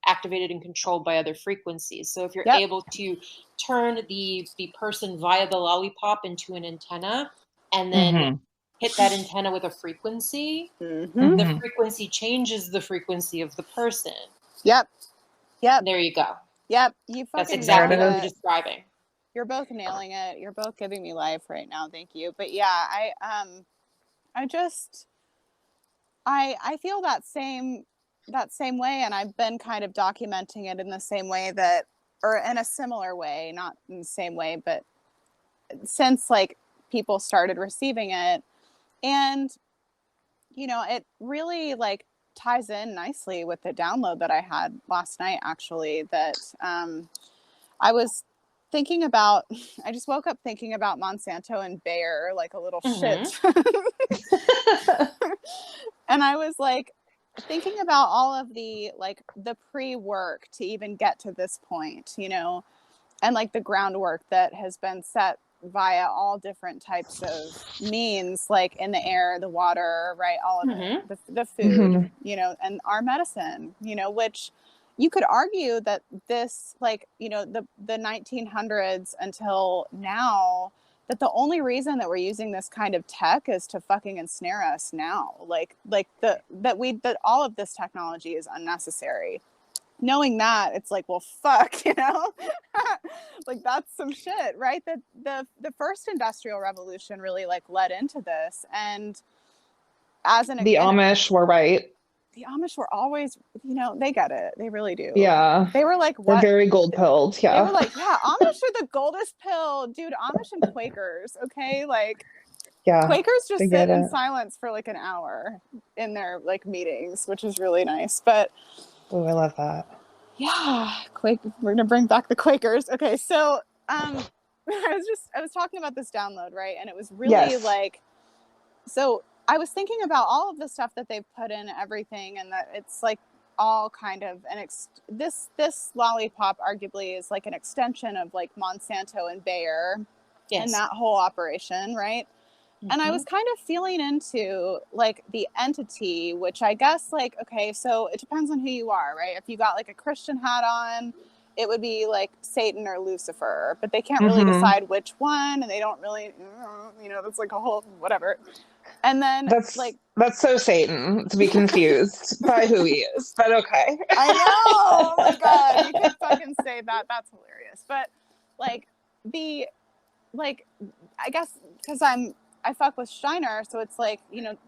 activated and controlled by other frequencies. So if you're able to turn the person via the lollipop into an antenna, and then hit that antenna with a frequency, the frequency changes the frequency of the person. Yep. There you go. Yep. That's exactly what you're describing. You're both nailing it. You're both giving me life right now. Thank you. But yeah, I feel that same way, and I've been kind of documenting it in the same way or in a similar way, not in the same way, but since like people started receiving it. And it really like ties in nicely with the download that I had last night, actually, that I was thinking about. I just woke up thinking about Monsanto and Bayer like a little shit. And I was like thinking about all of the pre-work to even get to this point, and like the groundwork that has been set via all different types of means, like in the air, the water, right? All of it, the food, and our medicine, which you could argue that this, like, the 1900s until now, that the only reason that we're using this kind of tech is to fucking ensnare us now. That all of this technology is unnecessary. Knowing that, it's like, well, fuck, like that's some shit, right? The first industrial revolution really like led into this, and the Amish were right. The Amish were always, they get it. They really do. Yeah. They were like, what? They're very gold pilled. Yeah. They were like, yeah, Amish are the goldest pill, dude. Amish and Quakers, okay? Like, Quakers just sit in silence for like an hour in their like meetings, which is really nice. But oh, I love that. Yeah, we're gonna bring back the Quakers. Okay, so I was talking about this download, right? And it was really like, so I was thinking about all of the stuff that they've put in everything, and that it's like all kind of this lollipop arguably is like an extension of like Monsanto and Bayer and that whole operation, right? And I was kind of feeling into like the entity, which I guess like, okay, so it depends on who you are, right? If you got like a Christian hat on, it would be like Satan or Lucifer, but they can't really decide which one, and they don't really, that's like a whole whatever. And then that's so Satan to be confused by who he is, but okay. I know. Oh my God, you can fucking say that. That's hilarious. But like I guess because I fuck with Steiner, so it's like,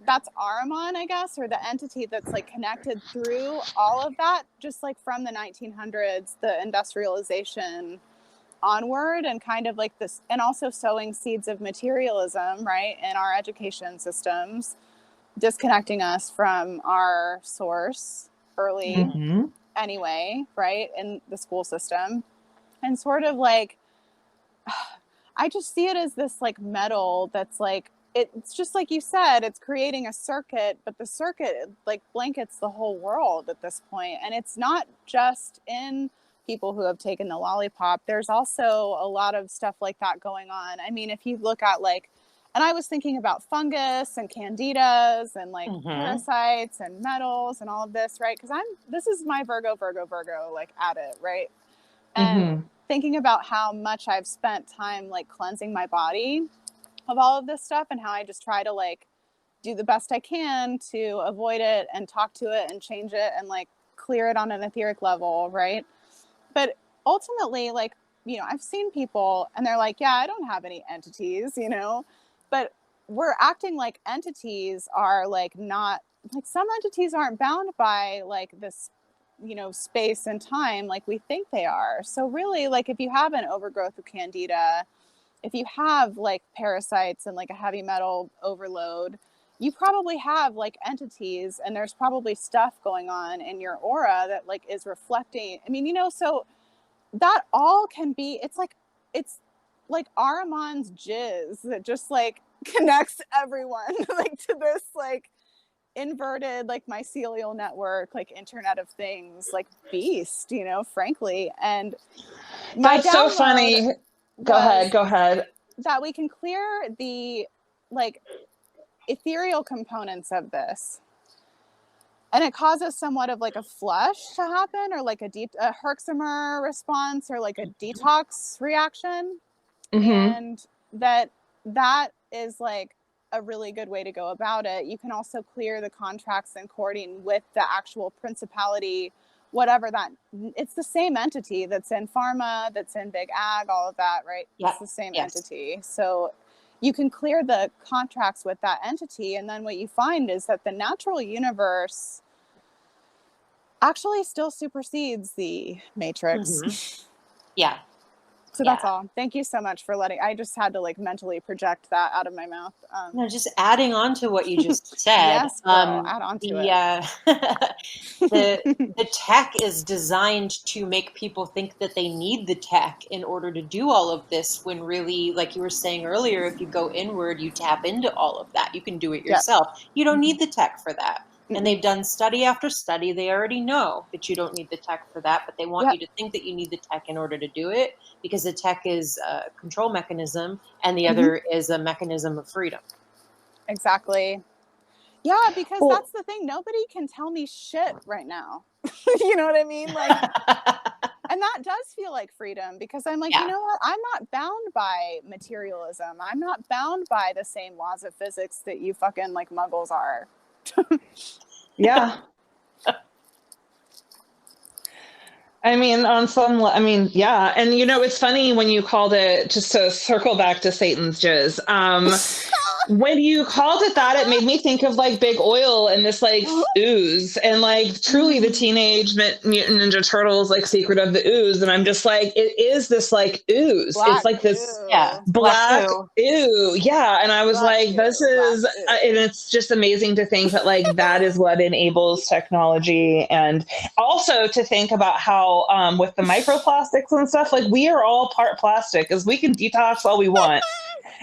that's Ahriman, I guess, or the entity that's like connected through all of that, just like from the 1900s, the industrialization onward, and kind of like this, and also sowing seeds of materialism, right, in our education systems, disconnecting us from our source early anyway, right, in the school system, and sort of like, I just see it as this like metal that's like, it's just like you said, it's creating a circuit, but the circuit like blankets the whole world at this point. And it's not just in people who have taken the lollipop. There's also a lot of stuff like that going on. I mean, if you look at like, and I was thinking about fungus and candidas and like parasites and metals and all of this, right? Because this is my Virgo, like at it, right? And thinking about how much I've spent time like cleansing my body of all of this stuff, and how I just try to like do the best I can to avoid it and talk to it and change it and like clear it on an etheric level, right? But ultimately, like, I've seen people and they're like, yeah, I don't have any entities, but we're acting like entities are like not, like some entities aren't bound by like this, space and time like we think they are. So really, like if you have an overgrowth of candida, if you have like parasites and like a heavy metal overload, you probably have like entities, and there's probably stuff going on in your aura that like is reflecting. I mean, so that all can be, it's like Ahriman's jizz that just like connects everyone like to this like inverted like mycelial network, like Internet of Things, like beast, frankly. And that's so funny. Go ahead. That we can clear the like ethereal components of this, and it causes somewhat of like a flush to happen, or like a Herxheimer response, or like a detox reaction. And that is like a really good way to go about it. You can also clear the contracts and cording with the actual principality, whatever that, it's the same entity that's in pharma, that's in big ag, all of that, right? Yeah. It's the same entity. So you can clear the contracts with that entity. And then what you find is that the natural universe actually still supersedes the matrix. Yeah. So that's all. Thank you so much for I just had to like mentally project that out of my mouth. No, just adding on to what you just said. Yes, girl, add on to it. The tech is designed to make people think that they need the tech in order to do all of this, when really, like you were saying earlier, if you go inward, you tap into all of that. You can do it yourself. You don't need the tech for that. And they've done study after study. They already know that you don't need the tech for that, but they want you to think that you need the tech in order to do it, because the tech is a control mechanism and the other is a mechanism of freedom. Exactly. Yeah, because that's the thing. Nobody can tell me shit right now. You know what I mean? Like, and that does feel like freedom, because I'm like, you know what? I'm not bound by materialism. I'm not bound by the same laws of physics that you fucking like muggles are. Yeah. And it's funny when you called it, just to circle back to Satan's jizz, when you called it that, it made me think of like big oil and this like ooze, and like truly the Teenage Mutant Ninja Turtles, like Secret of the Ooze. And I'm just like, it is this like ooze. It's like this black ooze. Yeah. And I was like, this is, and it's just amazing to think that like that is what enables technology. And also to think about how with the microplastics and stuff, like we are all part plastic, as we can detox all we want.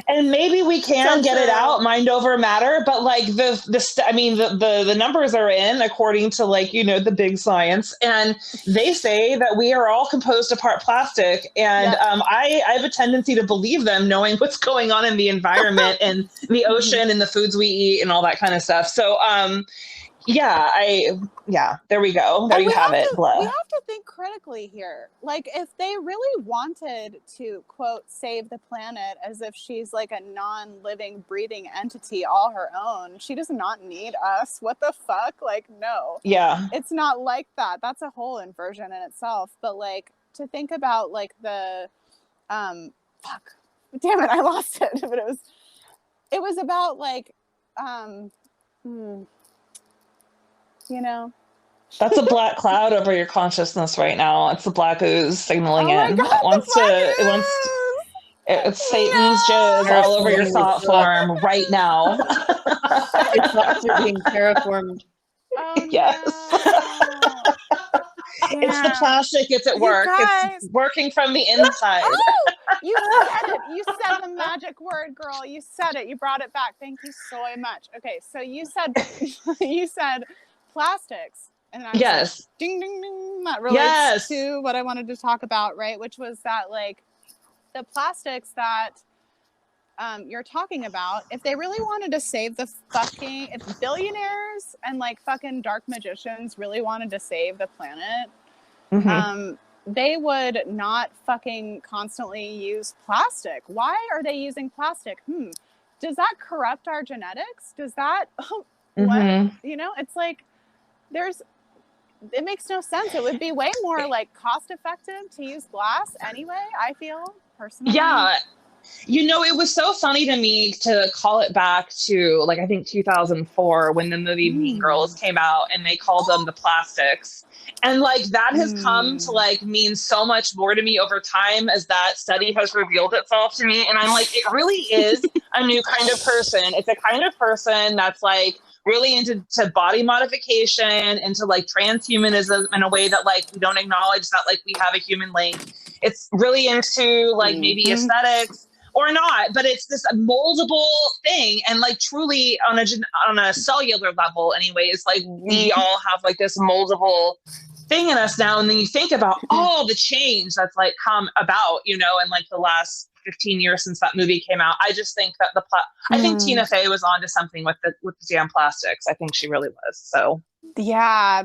And maybe we can get it out, mind over matter, but like the numbers are in according to like, the big science, and they say that we are all composed of part plastic. And I have a tendency to believe them, knowing what's going on in the environment and the ocean and the foods we eat and all that kind of stuff. So there we go. There you have it. We have to think critically here. Like, if they really wanted to, quote, save the planet as if she's like a non-living, breathing entity all her own, she does not need us. What the fuck? Like, no. Yeah. It's not like that. That's a whole inversion in itself. But like, to think about like the, damn it, I lost it. But it was about like, that's a black cloud over your consciousness right now. It's the black ooze signaling in. It's Satan's jizz all over your thought form right now. Your thoughts are being terraformed. Yes. It's the plastic. It's at work. It's working from the inside. You said it. You said the magic word, girl. You said it. You brought it back. Thank you so much. Okay, so you said plastics, and I was like, ding ding ding. That relates to what I wanted to talk about, right? Which was that like the plastics that you're talking about, if they really wanted to save the fucking, if billionaires and like fucking dark magicians really wanted to save the planet, they would not fucking constantly use plastic. Why are they using plastic? Does that corrupt our genetics? Does that, what? It's like, it makes no sense. It would be way more like cost effective to use glass anyway, I feel personally. Yeah. You know, it was so funny to me to call it back to, like, I think 2004 when the movie Mean Girls came out and they called them the Plastics. And, like, that has come to, like, mean so much more to me over time as that study has revealed itself to me. And I'm like, it really is a new kind of person. It's a kind of person that's, like, really into body modification, into, like, transhumanism in a way that, like, we don't acknowledge that, like, we have a human link. It's really into, like, maybe aesthetics. Or not, but it's this moldable thing, and like truly on a cellular level, anyways. Like we all have like this moldable thing in us now, and then you think about all the change that's like come about, you know, in like the last 15 years since that movie came out. I just think that I think Tina Fey was onto something with the damn plastics. I think she really was. So yeah.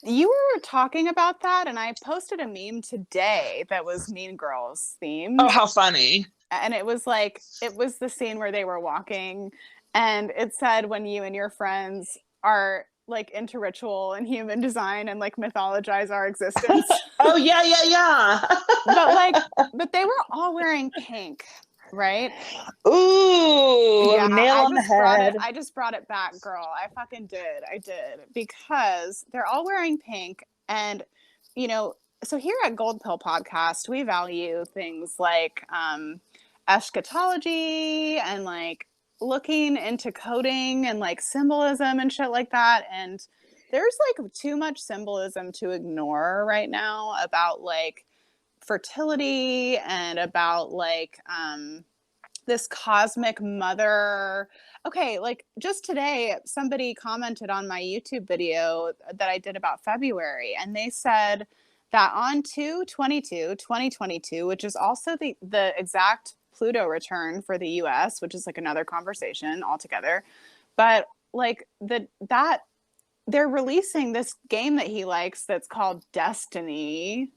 You were talking about that, and I posted a meme today that was Mean Girls themed. Oh, how funny. And it was like, it was the scene where they were walking, and it said, when you and your friends are like into ritual and human design and like mythologize our existence. Oh, yeah. But they were all wearing pink, right? Ooh, yeah, nail on the head. I just brought it back, girl. I fucking did. I did. Because they're all wearing pink. And, you know, so here at Gold Pill Podcast, we value things like eschatology and like looking into coding and like symbolism and shit like that. And there's like too much symbolism to ignore right now about like fertility and about like this cosmic mother. Okay, like just today, somebody commented on my YouTube video that I did about February, and they said that on 2/22/2022, which is also the exact Pluto return for the US, which is like another conversation altogether, but like that they're releasing this game that he likes that's called Destiny.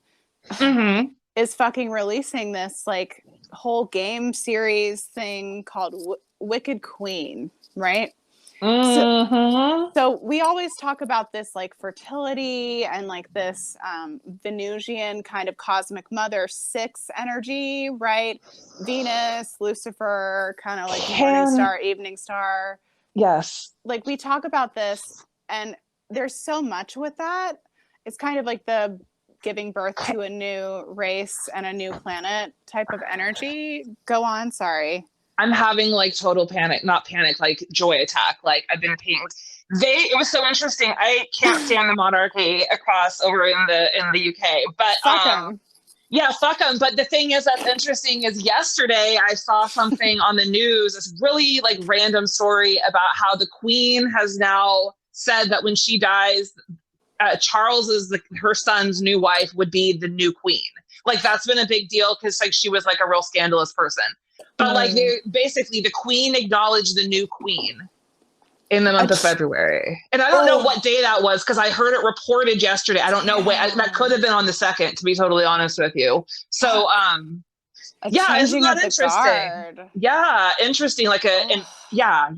Is fucking releasing this like whole game series thing called Wicked Queen, right? So we always talk about this like fertility and like this Venusian kind of cosmic mother 6 energy, right? Venus, Lucifer, kind of like morning star, evening star. Yes. Like we talk about this, and there's so much with that. It's kind of like the giving birth to a new race and a new planet type of energy. Go on, sorry. I'm having like total panic, not panic, like joy attack. Like I've been pinged. It was so interesting. I can't stand the monarchy across over in the UK, but fuck them. Yeah, fuck them. But the thing is that's interesting is yesterday I saw something on the news, this really like random story about how the Queen has now said that when she dies, Charles is her son's new wife would be the new queen. Like that's been a big deal because like she was like a real scandalous person. But like basically the Queen acknowledged the new queen in the month of February. And I don't know what day that was because I heard it reported yesterday. I don't know when. That could have been on the 2nd, to be totally honest with you. So yeah, isn't that interesting? Guard. Yeah, interesting. Like yeah.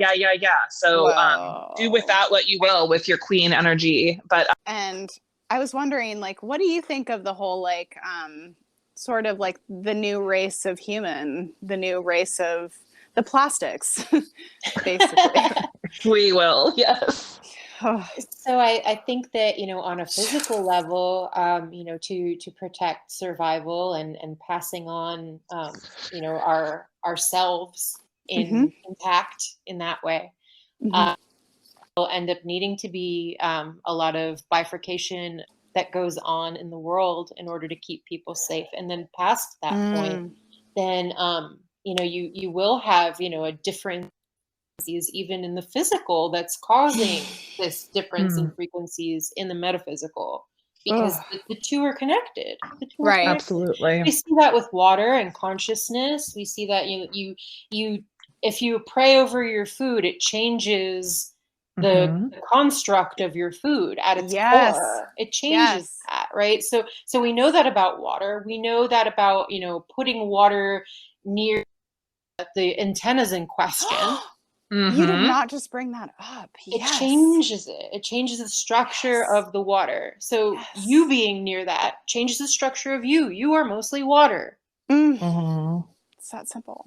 So do with that what you will with your queen energy. But and I was wondering, like, what do you think of the whole like sort of like the new race of human, the new race of the plastics, basically? We will, yes. So I think that, you know, on a physical level, you know, to protect survival and passing on, you know, ourselves intact in that way, will end up needing to be a lot of bifurcation that goes on in the world in order to keep people safe. And then past that point, then, you know, you will have, you know, a difference even in the physical that's causing this difference in frequencies in the metaphysical, because the two are connected. Right. Absolutely. We see that with water and consciousness. We see that you if you pray over your food, it changes the construct of your food at its core. It changes that, right? So we know that about water. We know that about, you know, putting water near the antennas in question. You did not just bring that up. It changes it. It changes the structure of the water. So you being near that changes the structure of you. You are mostly water. It's that simple.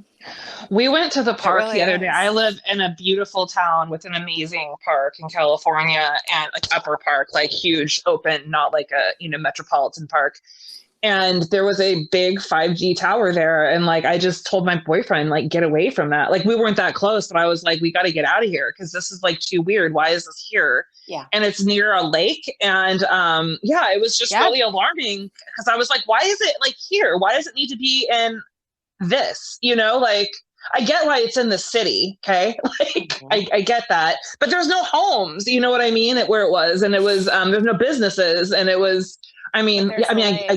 We went to the park the other day. I live in a beautiful town with an amazing park in California, and like Upper Park, like huge, open, not like a, you know, metropolitan park. And there was a big 5G tower there. And like, I just told my boyfriend, like, get away from that. Like, we weren't that close, but I was like, we got to get out of here because this is like too weird. Why is this here? Yeah. And it's near a lake. And yeah, it was just really alarming because I was like, why is it like here? Why does it need to be in this? You know, like, I get why it's in the city. Okay. Like, I get that, but there's no homes, you know what I mean? Where it was, and it was, there's no businesses, and it was, I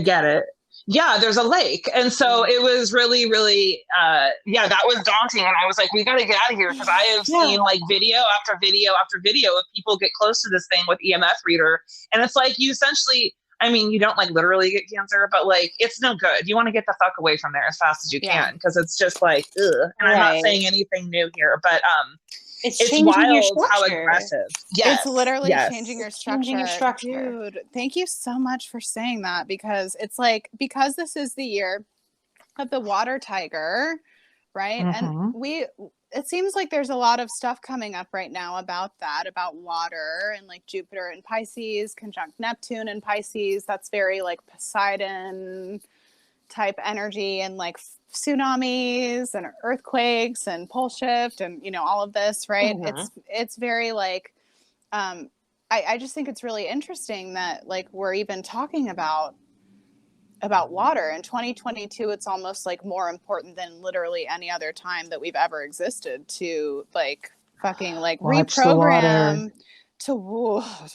get it. Yeah, there's a lake. And so it was really, really, that was daunting. And I was like, we got to get out of here because I have seen like video after video after video of people get close to this thing with EMF reader. And it's like, you essentially, I mean, you don't like literally get cancer, but like, it's no good. You want to get the fuck away from there as fast as you can because it's just like, ugh. And I'm not saying anything new here, but it's wild your how aggressive. Yes. It's literally changing your structure. Changing your structure. Dude, thank you so much for saying that, because it's like, because this is the year of the water tiger, right? And it seems like there's a lot of stuff coming up right now about that, about water, and like Jupiter in Pisces, conjunct Neptune in Pisces. That's very like Poseidon type energy, and like tsunamis and earthquakes and pole shift and, you know, all of this, right? It's very like, I just think it's really interesting that like we're even talking about water in 2022. It's almost like more important than literally any other time that we've ever existed to like fucking like reprogram to watch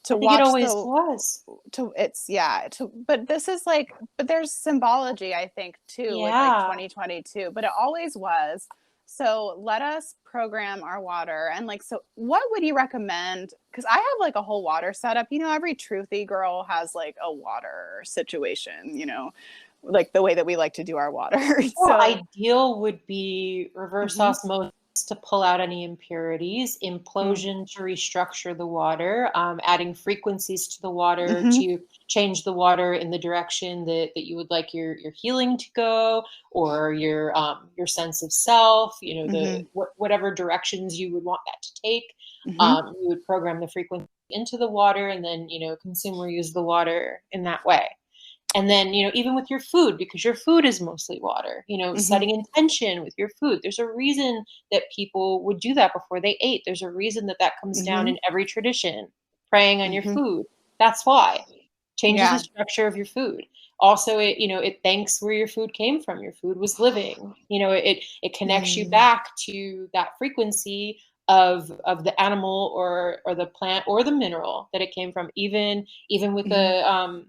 it always was but this is like, but there's symbology, I think, too, with like 2022, but it always was. So let us program our water. And like, so what would you recommend? Because I have like a whole water setup. You know, every truthy girl has like a water situation, you know, like the way that we like to do our water. So ideal would be reverse osmosis to pull out any impurities, implosion to restructure the water, adding frequencies to the water to change the water in the direction that you would like your healing to go, or your sense of self, you know, the whatever directions you would want that to take. You would program the frequency into the water, and then, you know, consume or use the water in that way. And then, you know, even with your food, because your food is mostly water, you know, setting intention with your food. There's a reason that people would do that before they ate. There's a reason that comes down in every tradition, praying on your food. That's why. Changes the structure of your food. Also, it thanks where your food came from. Your food was living. You know, it connects you back to that frequency of the animal or the plant or the mineral that it came from. Even with the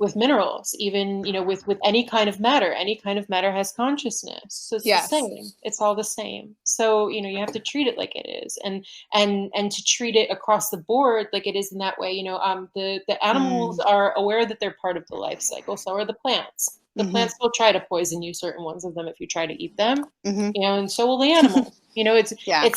with minerals, even, you know, with any kind of matter has consciousness. So it's the same. It's all the same. So, you know, you have to treat it like it is, and to treat it across the board like it is in that way. You know, the animals are aware that they're part of the life cycle. So are the plants. The plants will try to poison you, certain ones of them, if you try to eat them. You know, and so will the animals. You know, it's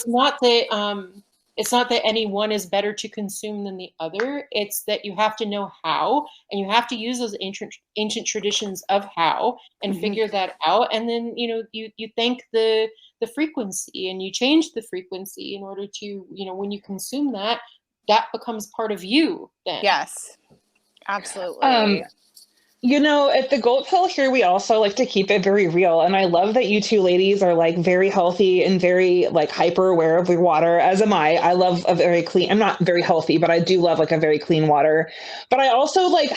not that it's not that any one is better to consume than the other. It's that you have to know how, and you have to use those ancient traditions of how, and figure that out. And then, you know, you thank the frequency, and you change the frequency in order to, you know, when you consume that becomes part of you then. Yes, absolutely. You know, at the Gold Pill here, we also like to keep it very real. And I love that you two ladies are like very healthy and very like hyper aware of your water, as am I. I love a very clean, I'm not very healthy, but I do love like a very clean water. But I also like,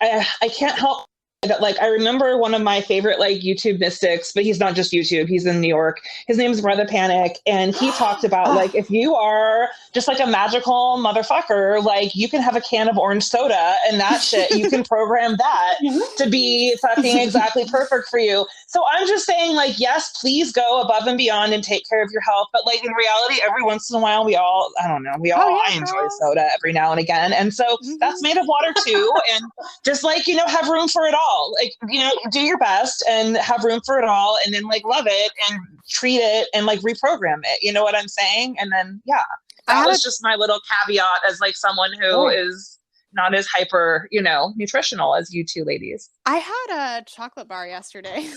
I can't help that. Like, I remember one of my favorite like YouTube mystics, but he's not just YouTube, he's in New York. His name is Brother Panic. And he talked about like, if you are just like a magical motherfucker, like you can have a can of orange soda and that shit, you can program that to be fucking exactly perfect for you. So I'm just saying, like, yes, please go above and beyond and take care of your health. But like in reality, every once in a while, I enjoy soda every now and again. And so that's made of water too. And just like, you know, have room for it all. all. Like, you know, do your best and have room for it all, and then like love it and treat it and like reprogram it. You know what I'm saying? And then, yeah, that was just my little caveat as like someone who is not as hyper, you know, nutritional as you two ladies. I had a chocolate bar yesterday.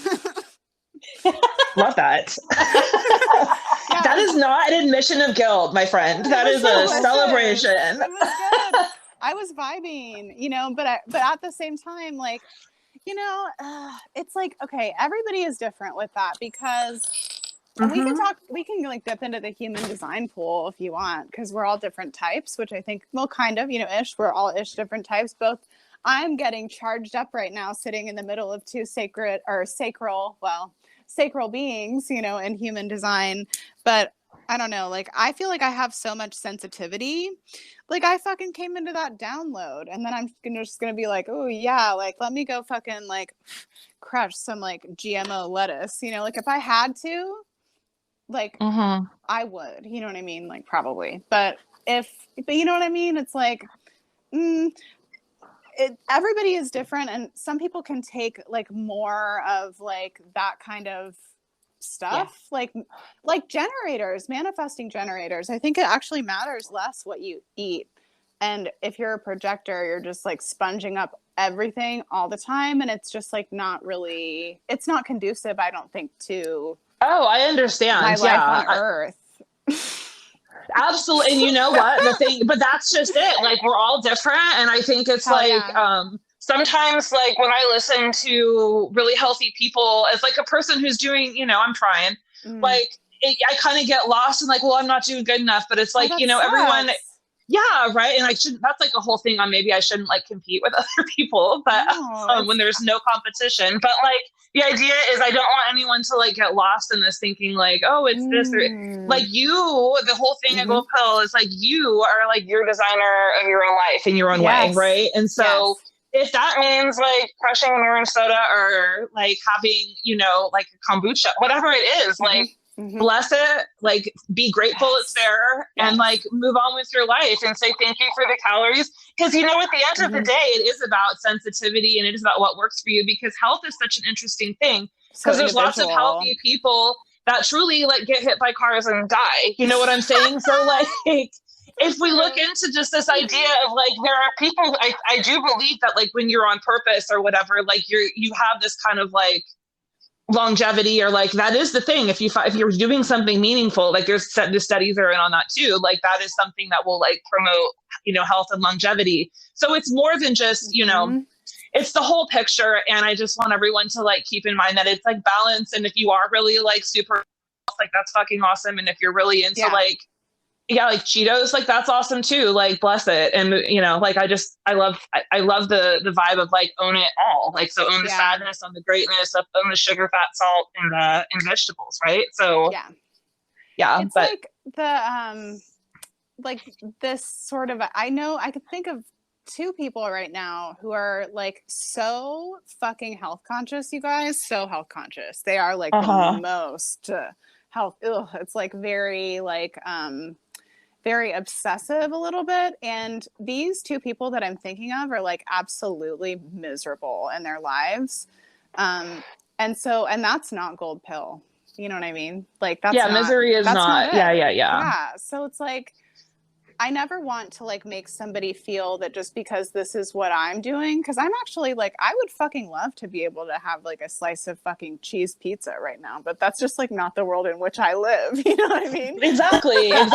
Love that. That is not an admission of guilt, my friend. That is a celebration. It was good. I was vibing, you know, but at the same time, like, you know, it's like, okay, everybody is different with that, because we can like dip into the human design pool if you want, because we're all different types, which I think, well, kind of, you know, we're all different types. Both, I'm getting charged up right now, sitting in the middle of two sacral beings, you know, in human design. But I don't know, like, I feel like I have so much sensitivity. Like, I fucking came into that download, and then I'm just gonna be like, oh yeah, like, let me go fucking like crush some like GMO lettuce, you know, like if I had to, like, I would, you know what I mean? Like, probably, but you know what I mean? It's like, everybody is different, and some people can take like more of like that kind of stuff, like generators, manifesting generators. I think it actually matters less what you eat. And if you're a projector, you're just like sponging up everything all the time, and it's just like it's not conducive, I don't think, to I understand my life on Earth. Absolutely. And you know what, but that's just it. Like, we're all different. And I think it's sometimes like when I listen to really healthy people as like a person who's doing, you know, I'm trying, like I kind of get lost in like, well, I'm not doing good enough, but it's like, you know, everyone, right. And that's like a whole thing on, maybe I shouldn't like compete with other people, but when there's no competition, but like the idea is I don't want anyone to like get lost in this thinking like, oh, it's this or like the whole thing at Gold Pill is like, you are like your designer of your own life in your own way. Right. And so if that means like crushing an orange soda or like having, you know, like a kombucha, whatever it is, like, bless it, like be grateful it's there, and like move on with your life and say thank you for the calories, because you know at the end of the day it is about sensitivity, and it is about what works for you, because health is such an interesting thing, because there's lots of healthy people that truly like get hit by cars and die, you know what I'm saying? So like if we look into just this idea of like, there are people, I do believe that like when you're on purpose or whatever, like you have this kind of like longevity, or like that is the thing. If you're doing something meaningful, like the studies are in on that too, like that is something that will like promote, you know, health and longevity. So it's more than just, you know, it's the whole picture. And I just want everyone to like keep in mind that it's like balance. And if you are really like super, like that's fucking awesome. And if you're really into like Cheetos, like that's awesome too, like bless it. And you know, like I love the vibe of like own it all, like, so own the sadness, own the greatness, own the sugar, fat, salt, and vegetables, right? So it's but like the like this sort of, I know I could think of two people right now who are like so fucking health conscious, you guys, so health conscious. They are like the most health, it's like very like very obsessive a little bit. And these two people that I'm thinking of are like absolutely miserable in their lives. And that's not Gold Pill. You know what I mean? Like that's misery is not. Yeah. So it's like, I never want to like make somebody feel that just because this is what I'm doing, because I'm actually like, I would fucking love to be able to have like a slice of fucking cheese pizza right now, but that's just like not the world in which I live. You know what I mean? Exactly. Yeah,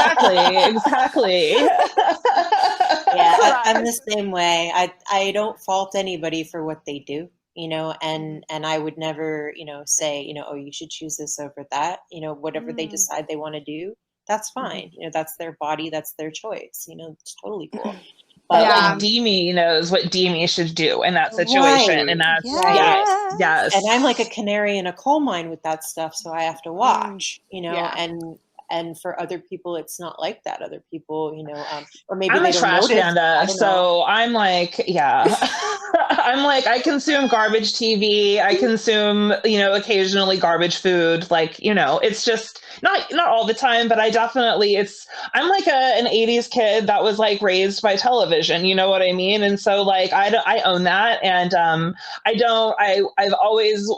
I'm the same way. I don't fault anybody for what they do, you know, and I would never, you know, say, you know, oh, you should choose this over that, you know, whatever they decide they want to do. That's fine. You know, that's their body. That's their choice. You know, it's totally cool. But like Demi knows what Demi should do in that situation. And that's, yes. And I'm like a canary in a coal mine with that stuff. So I have to watch, you know, and for other people, it's not like that. Other people, you know, or maybe I'm they a don't trash notice. panda. So I'm like, I'm like, I consume garbage TV. I consume, occasionally garbage food. Like, it's just not all the time, but I'm like an 80s kid that was like raised by television. You know what I mean? And so like, I own that. And I've always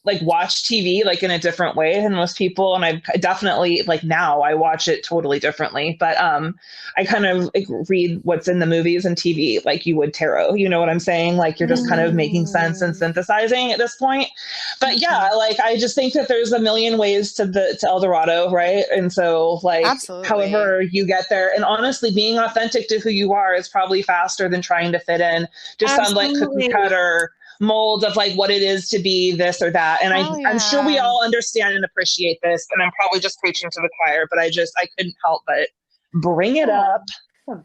like watched TV like in a different way than most people. And I definitely like now I watch it totally differently, but I kind of like read what's in the movies and TV like you would tarot. You know what I'm saying? Like you're just kind of making sense and synthesizing at this point. But yeah, like I just think that there's a million ways to El Dorado, right? And so like Absolutely. however you get there, and honestly being authentic to who you are is probably faster than trying to fit in just some like cookie cutter mold of like what it is to be this or that. And I'm sure we all understand and appreciate this. And I'm probably just preaching to the choir, but I couldn't help but bring it up.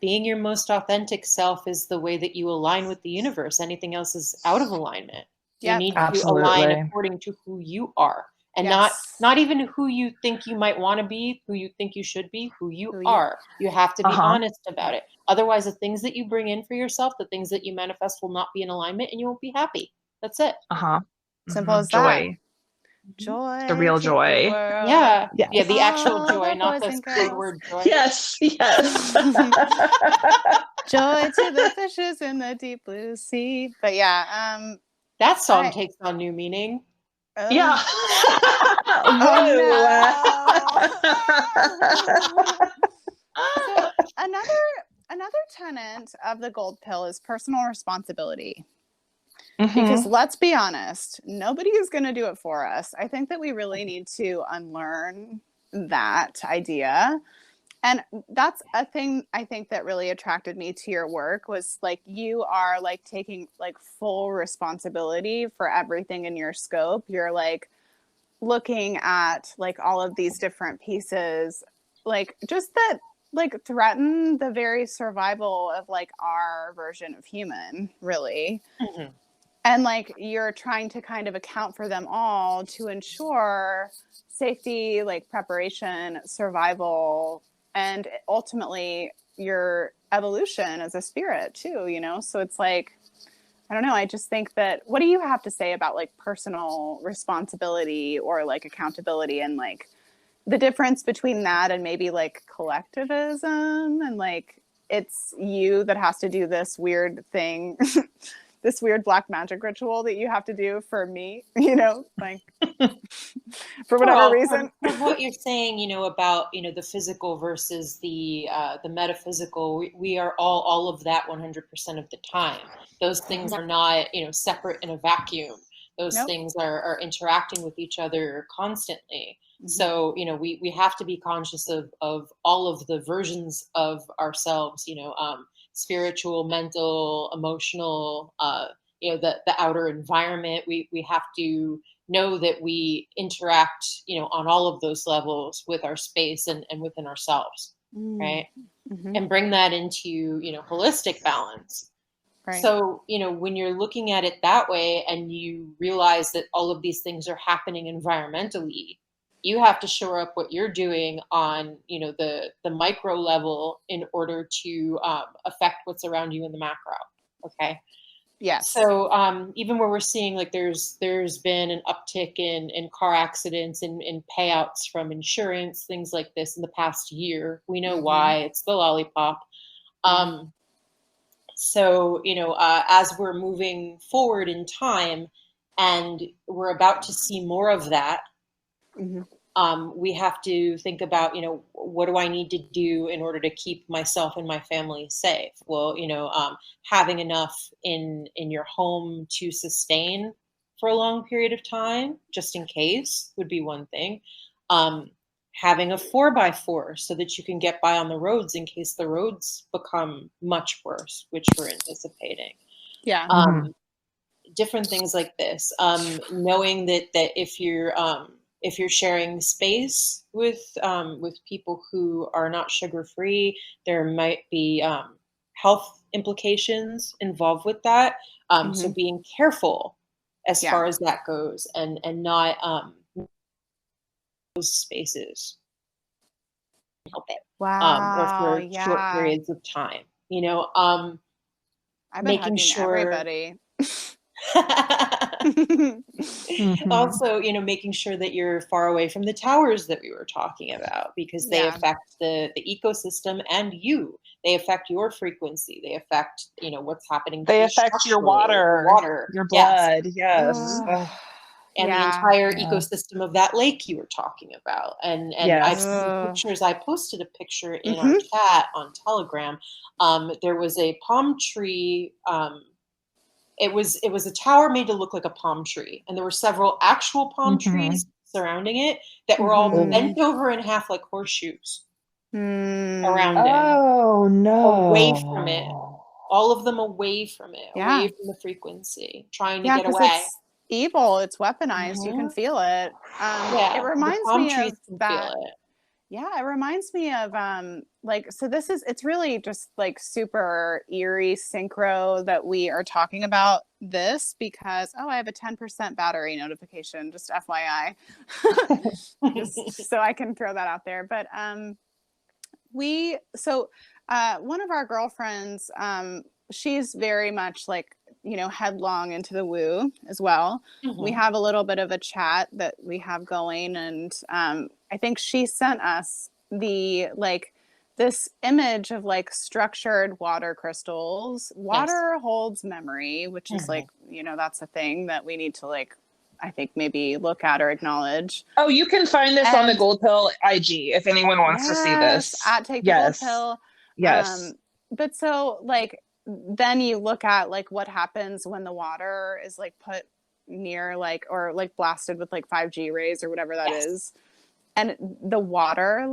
Being your most authentic self is the way that you align with the universe. Anything else is out of alignment. You need to align according to who you are, and not even who you think you might want to be, who you think you should be, who you are. You have to be honest about it. Otherwise, the things that you bring in for yourself, the things that you manifest will not be in alignment and you won't be happy. That's it. Simple as joy. Joy. The real joy. Yeah. The actual joy, not the code word joy. Yes. Joy to the fishes in the deep blue sea. But yeah, that song takes on new meaning. Yeah. So another tenet of the gold pill is personal responsibility. Because let's be honest, nobody is going to do it for us. I think that we really need to unlearn that idea. And that's a thing I think that really attracted me to your work was like you are like taking like full responsibility for everything in your scope. You're like looking at like all of these different pieces, like just that like threaten the very survival of like our version of human, really. And like you're trying to kind of account for them all to ensure safety, like preparation, survival, and ultimately your evolution as a spirit too, So it's like, I don't know. I just think that, what do you have to say about like personal responsibility or like accountability and like the difference between that and maybe like collectivism and like it's you that has to do this weird thing this weird black magic ritual that you have to do for me, like for whatever reason. What you're saying, about, the physical versus the metaphysical, we are all of that 100% of the time. Those things are not, separate in a vacuum. Those things are interacting with each other constantly. So, we have to be conscious of all of the versions of ourselves, spiritual, mental, emotional, the outer environment. We have to know that we interact, on all of those levels with our space and within ourselves, right? And bring that into, holistic balance. Right. So, when you're looking at it that way and you realize that all of these things are happening environmentally, you have to shore up what you're doing on, the micro level in order to affect what's around you in the macro. Okay. Yeah. So even where we're seeing like there's been an uptick in car accidents and payouts from insurance, things like this in the past year, we know why. It's the lollipop. So, as we're moving forward in time and we're about to see more of that, we have to think about, what do I need to do in order to keep myself and my family safe? Well, having enough in your home to sustain for a long period of time, just in case, would be one thing. Having a 4x4 so that you can get by on the roads in case the roads become much worse, which we're anticipating. Yeah. Different things like this. Knowing that if you're sharing space with people who are not sugar-free, there might be health implications involved with that. So being careful as far as that goes, and not those spaces help it. Wow. Or for short periods of time. I've been making sure everybody. Also, making sure that you're far away from the towers that we were talking about, because they affect the ecosystem and you. They affect your frequency. They affect, what's happening. They affect your water, your blood. Yes. And the entire ecosystem of that lake you were talking about. And I've seen pictures. I posted a picture in our chat on Telegram. There was a palm tree. It was a tower made to look like a palm tree, and there were several actual palm trees surrounding it that were all bent over in half like horseshoes around it. Oh no! Away from it, all of them away from it, away from the frequency, trying to get away. It's evil. It's weaponized. You can feel it. It reminds me of that. Yeah, it reminds me of it's really just like super eerie synchro that we are talking about this, because I have a 10% battery notification, just FYI. Just so I can throw that out there. But one of our girlfriends, she's very much like, headlong into the woo as well. We have a little bit of a chat that we have going, and I think she sent us this image of like structured water crystals. Water holds memory, which is that's a thing that we need to I think maybe look at or acknowledge. Oh, you can find this on the Gold Pill IG if anyone wants to see this. At Take the Gold Pill. Yes. But so then you look at what happens when the water is put near or blasted with 5G rays or whatever that is. And the water,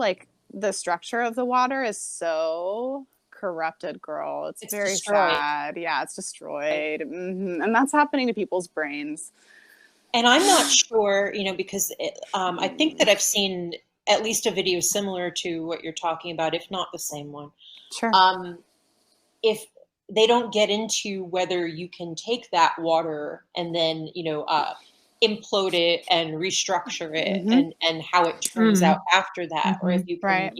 the structure of the water is so corrupted, girl. It's very destroyed. Sad. Yeah, it's destroyed. And that's happening to people's brains. And I'm not sure, because I think that I've seen at least a video similar to what you're talking about, if not the same one. Sure. If they don't get into whether you can take that water and then, implode it and restructure it and how it turns out after that, or if you can,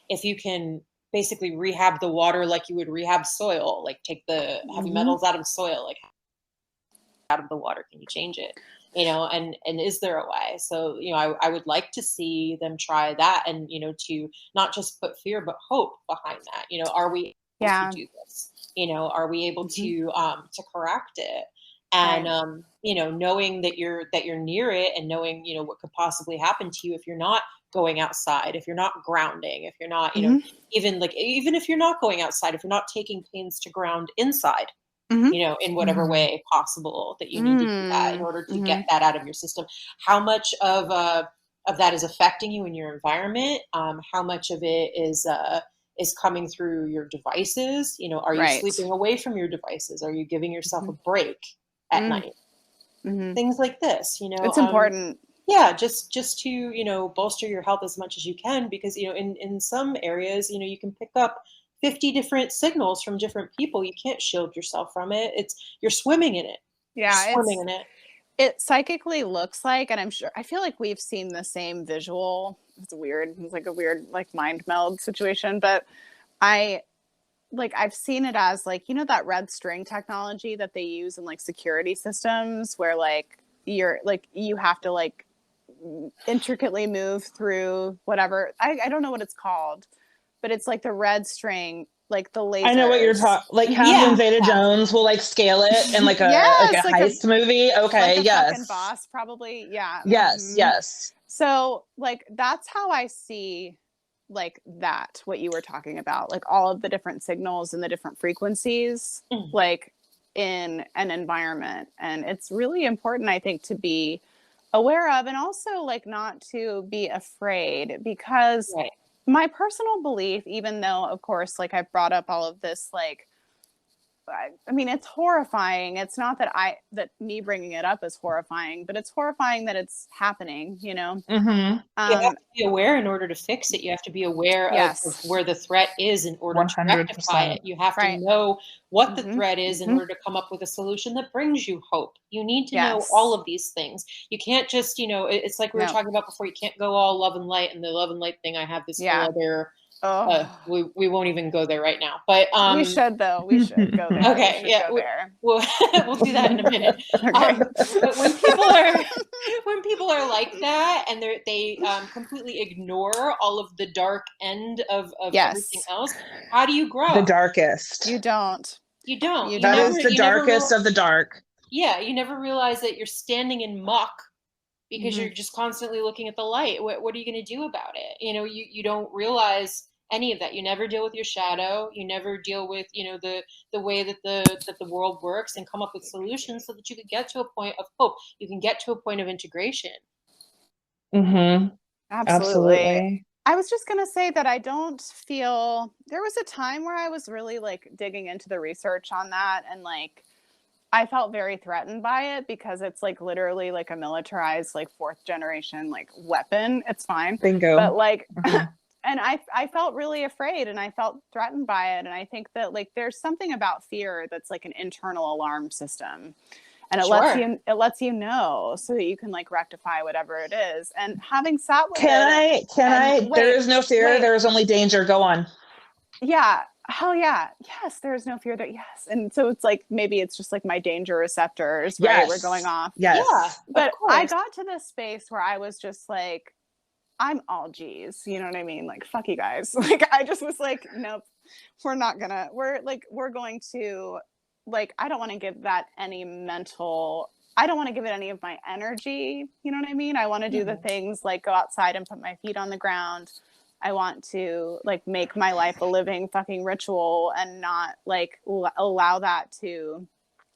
if you can basically rehab the water like you would rehab soil, take the heavy metals out of soil, out of the water, can you change it? And is there a way? So, I would like to see them try that, and, to not just put fear, but hope behind that. Are we able to do this? Are we able to correct it? And, knowing that you're near it, and knowing, what could possibly happen to you if you're not going outside, if you're not grounding, if you're not, even if you're not going outside, if you're not taking pains to ground inside, in whatever way possible that you need to do that in order to get that out of your system. How much of that is affecting you in your environment? How much of it is coming through your devices? Are you sleeping away from your devices? Are you giving yourself a break at night? Things like this, it's important. Yeah, just to, bolster your health as much as you can, because, in some areas, you can pick up 50 different signals from different people. You can't shield yourself from it. You're swimming in it. Yeah. You're swimming in it. It psychically looks like, and I feel like we've seen the same visual. It's weird. It's a weird mind meld situation, but I've seen it as that red string technology that they use in security systems, where you have to intricately move through whatever. I don't know what it's called, but it's the red string, the laser. I know what you're talking. Catherine Zeta-Jones will scale it in a heist movie. Okay, yes. Fucking boss, probably. Yeah. Yes, yes. So that's how I see that, what you were talking about, all of the different signals and the different frequencies, in an environment. And it's really important, I think, to be aware of, and also not to be afraid, because my personal belief, even though, of course, I've brought up all of this, I mean, it's horrifying. It's not that me bringing it up is horrifying, but it's horrifying that it's happening, you have to be aware in order to fix it. You have to be aware of where the threat is in order 100%. To rectify it. You have to know what the threat is in order to come up with a solution that brings you hope. You need to know all of these things. You can't just, it's like we were talking about before, you can't go all love and light, and the love and light thing, I have this whole other We won't even go there right now, but we should though. We should go there. Okay, yeah, there. We'll do that in a minute. Okay. But when people are like that, and they completely ignore all of the dark end of everything else, how do you grow? The darkest. You don't. You don't. That is the darkest of the dark. Yeah, you never realize that you're standing in muck because you're just constantly looking at the light. What are you going to do about it? You don't realize any of that. You never deal with your shadow. You never deal with, the way that the world works and come up with solutions so that you could get to a point of hope. You can get to a point of integration. Mm-hmm. Absolutely. I was just going to say that I don't feel, there was a time where I was really like digging into the research on that, and like I felt very threatened by it because it's like literally like a militarized like 4th generation like weapon. It's fine. Bingo. But like and I felt really afraid and I felt threatened by it. And I think that like there's something about fear that's like an internal alarm system. And it lets you know so that you can like rectify whatever it is. And having sat with there is no fear, there is only danger. Go on. Yeah. Hell yeah. Yes, there is no fear there. Yes. And so it's like maybe it's just like my danger receptors, right? We're going off. Yes. Yeah. But I got to this space where I was just like, I'm all G's, you know what I mean? Like, fuck you guys. Like, I just was like, nope, we're going to, like, I don't want to give that any I don't want to give it any of my energy. You know what I mean? I want to do the things like go outside and put my feet on the ground. I want to like make my life a living fucking ritual and not like allow that to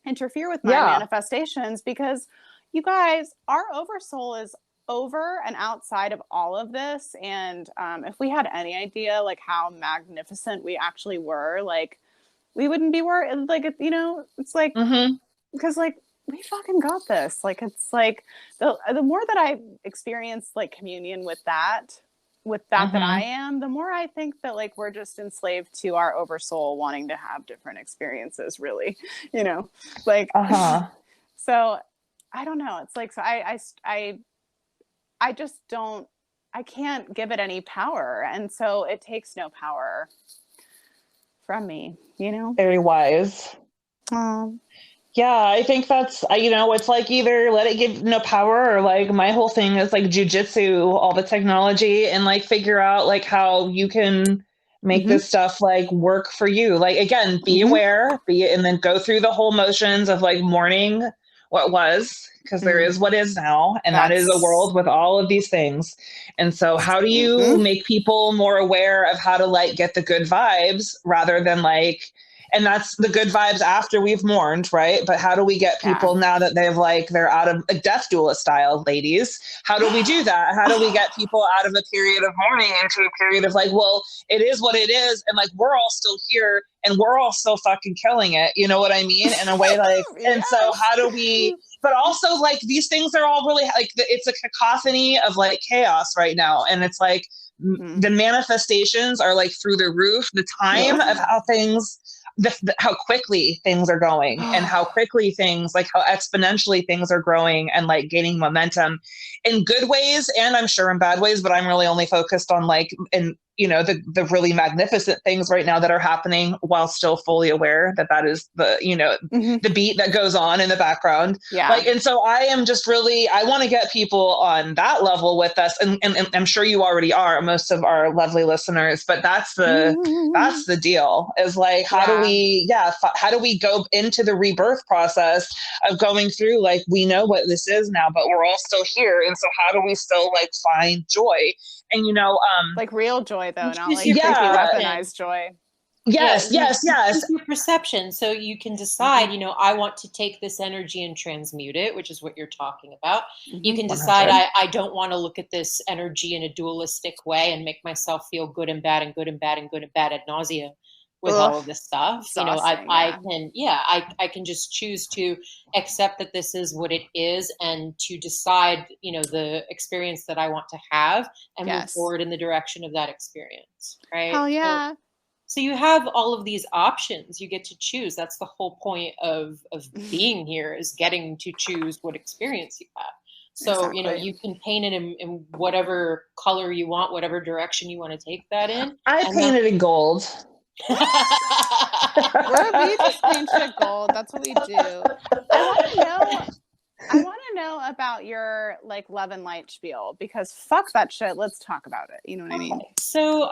interfere with my manifestations, because you guys, our oversoul is over and outside of all of this. And if we had any idea like how magnificent we actually were, like we wouldn't be worried. Like, it's like, because like we fucking got this. Like, it's like the more that I experience like communion with that that I am, the more I think that like we're just enslaved to our oversoul wanting to have different experiences, really, like, so I don't know. It's like, so I just don't, I can't give it any power. And so it takes no power from me, Very wise. Yeah, I think that's, it's like either let it give no power, or like my whole thing is like jujitsu, all the technology, and like figure out like how you can make this stuff like work for you. Like, again, be aware, and then go through the whole motions of like mourning what was, because there is what is now, and that is a world with all of these things. And so how do you make people more aware of how to like get the good vibes rather than like, and that's the good vibes after we've mourned, right? But how do we get people now that they're out of a death doula style, ladies? How do we do that? How do we get people out of a period of mourning into a period of like, well, it is what it is. And like, we're all still here and we're all still fucking killing it. You know what I mean? In a way like, and so how do we, but also like these things are all really like, it's a cacophony of like chaos right now. And it's like the manifestations are like through the roof, the time of how things, how quickly things are going and how quickly things, like how exponentially things are growing and like gaining momentum in good ways. And I'm sure in bad ways, but I'm really only focused on like, the really magnificent things right now that are happening, while still fully aware that is the, the beat that goes on in the background. Yeah. Like, and so I am just really, I want to get people on that level with us. And I'm sure you already are, most of our lovely listeners, but that's the deal, is like, how do we go into the rebirth process of going through, like, we know what this is now, but we're all still here. And so how do we still like find joy? And, like real joy though, not like creepy weaponized joy. Yes. Your perception. So you can decide, I want to take this energy and transmute it, which is what you're talking about. You can decide, I don't want to look at this energy in a dualistic way and make myself feel good and bad and good and bad and good and bad ad nauseum with all of this stuff. I can just choose to accept that this is what it is, and to decide, the experience that I want to have, and move forward in the direction of that experience. Right. Hell yeah. So you have all of these options. You get to choose. That's the whole point of being here, is getting to choose what experience you have. So, Exactly. you can paint it in whatever color you want, whatever direction you want to take that in. I paint it in gold. We just paint shit gold. That's what we do. I want to know about your like love and light spiel, because fuck that shit. Let's talk about it. You know what I mean? So,